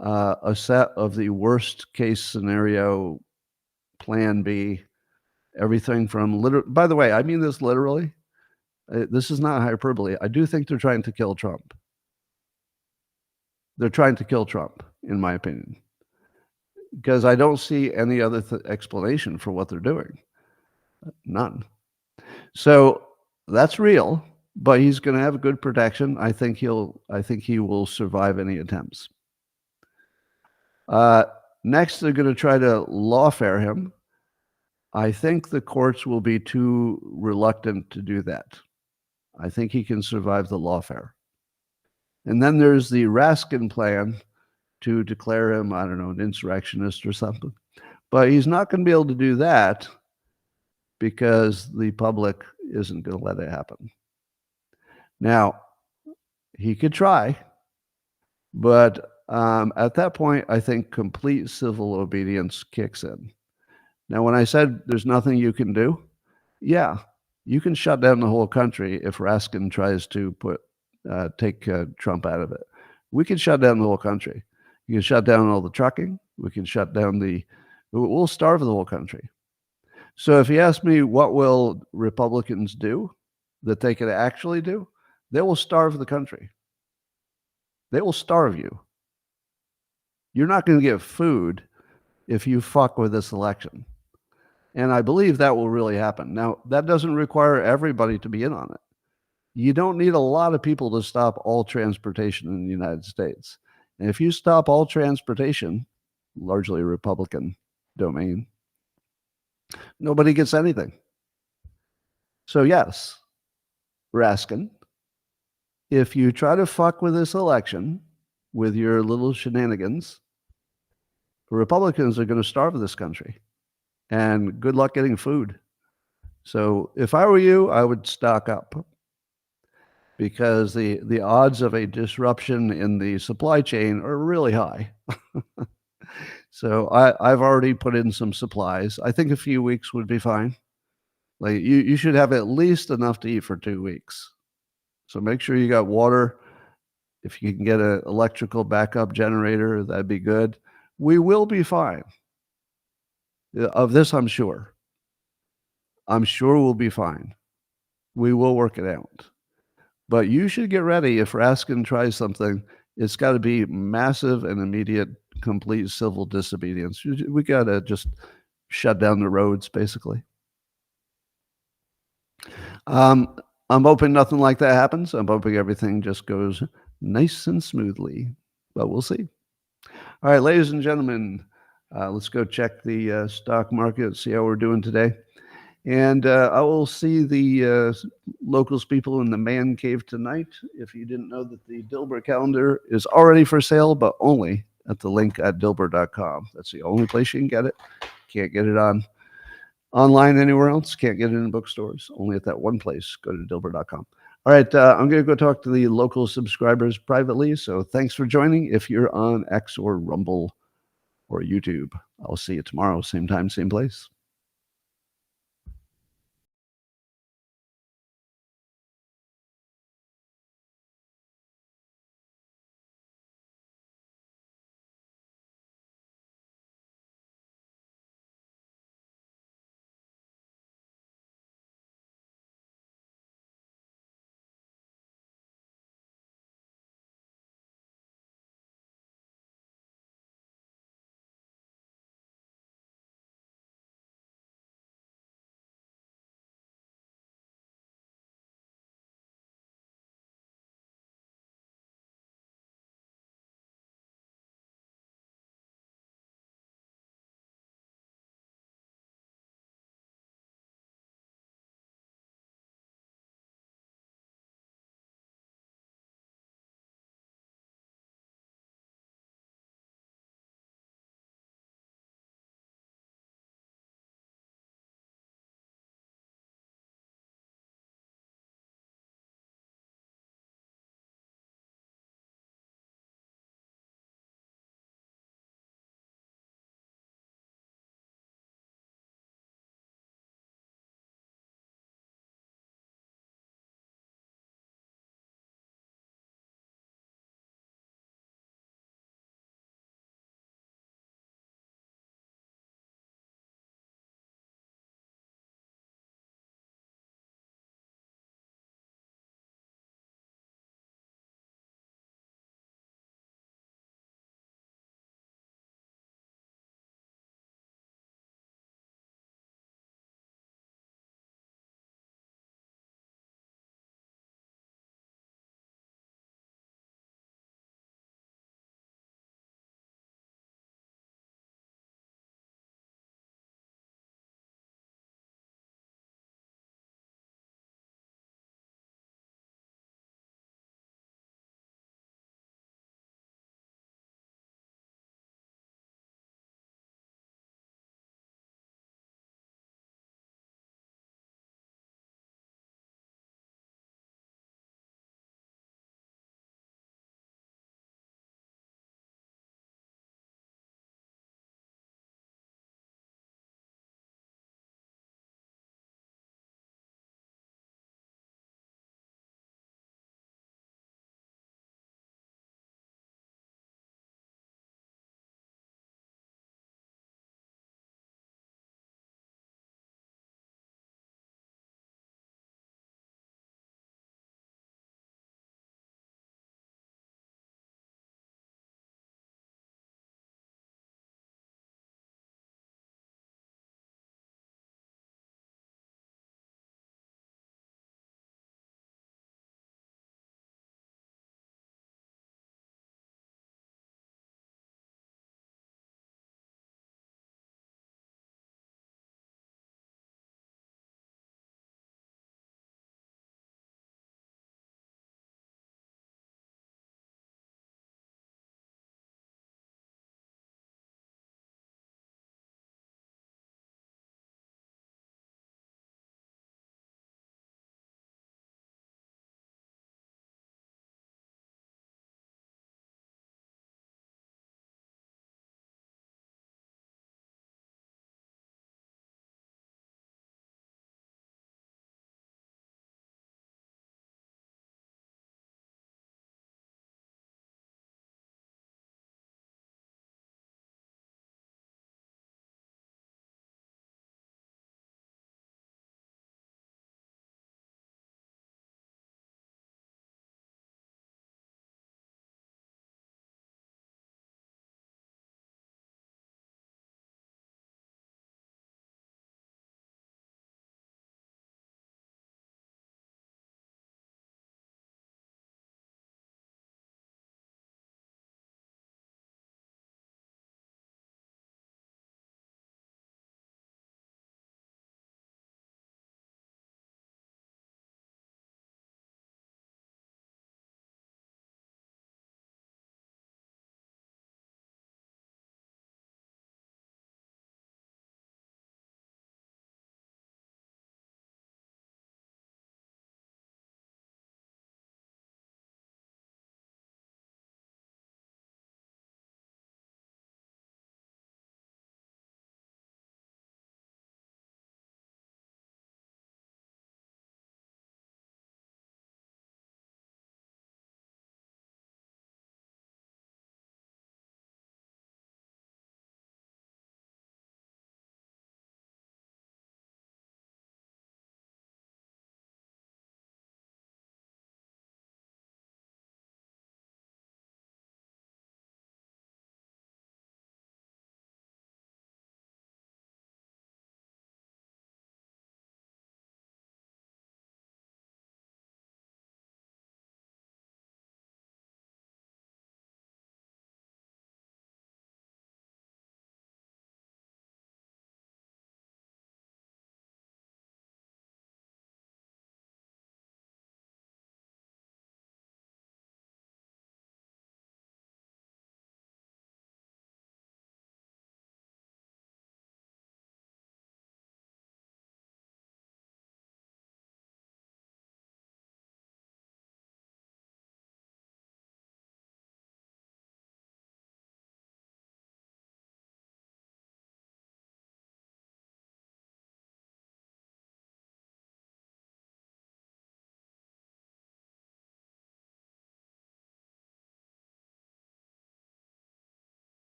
a set of the worst case scenario, plan B, everything from by the way, I mean this literally. This is not hyperbole. I do think they're trying to kill Trump. They're trying to kill Trump, in my opinion, because I don't see any other explanation for what they're doing. None. So that's real, but he's going to have good protection. I think he will survive any attempts. Next, they're going to try to lawfare him. I think the courts will be too reluctant to do that. I think he can survive the lawfare. And then there's the Raskin plan to declare him, I don't know, an insurrectionist or something. But he's not going to be able to do that because the public isn't going to let it happen. Now, he could try, but at that point, I think complete civil obedience kicks in. Now, when I said there's nothing you can do, yeah, you can shut down the whole country if Raskin tries to take Trump out of it. We can shut down the whole country. You can shut down all the trucking. We can shut down we'll starve the whole country. So if you ask me what will Republicans do that they could actually do, they will starve the country. They will starve you. You're not going to get food if you fuck with this election. And I believe that will really happen. Now, that doesn't require everybody to be in on it. You don't need a lot of people to stop all transportation in the United States. And if you stop all transportation, largely Republican domain, nobody gets anything. So yes, Raskin, if you try to fuck with this election with your little shenanigans, Republicans are going to starve this country. And good luck getting food. So if I were you, I would stock up, because the odds of a disruption in the supply chain are really high. So I've already put in some supplies. I think a few weeks would be fine. Like you should have at least enough to eat for 2 weeks. So make sure you got water. If you can get an electrical backup generator, that'd be good. We will be fine. Of this, I'm sure. I'm sure we'll be fine. We will work it out. But you should get ready. If Raskin tries something, it's got to be massive and immediate, complete civil disobedience. We got to just shut down the roads, basically. I'm hoping nothing like that happens. I'm hoping everything just goes nice and smoothly, but we'll see. All right, ladies and gentlemen, let's go check the stock market, see how we're doing today. And I will see the locals people in the man cave tonight. If you didn't know that the Dilbert calendar is already for sale, but only at the link at dilbert.com. That's the only place you can get it. Can't get it online anywhere else. Can't get it in bookstores. Only at that one place. Go to dilbert.com. All right, I'm going to go talk to the local subscribers privately. So thanks for joining. If you're on X or Rumble or YouTube, I'll see you tomorrow, same time, same place.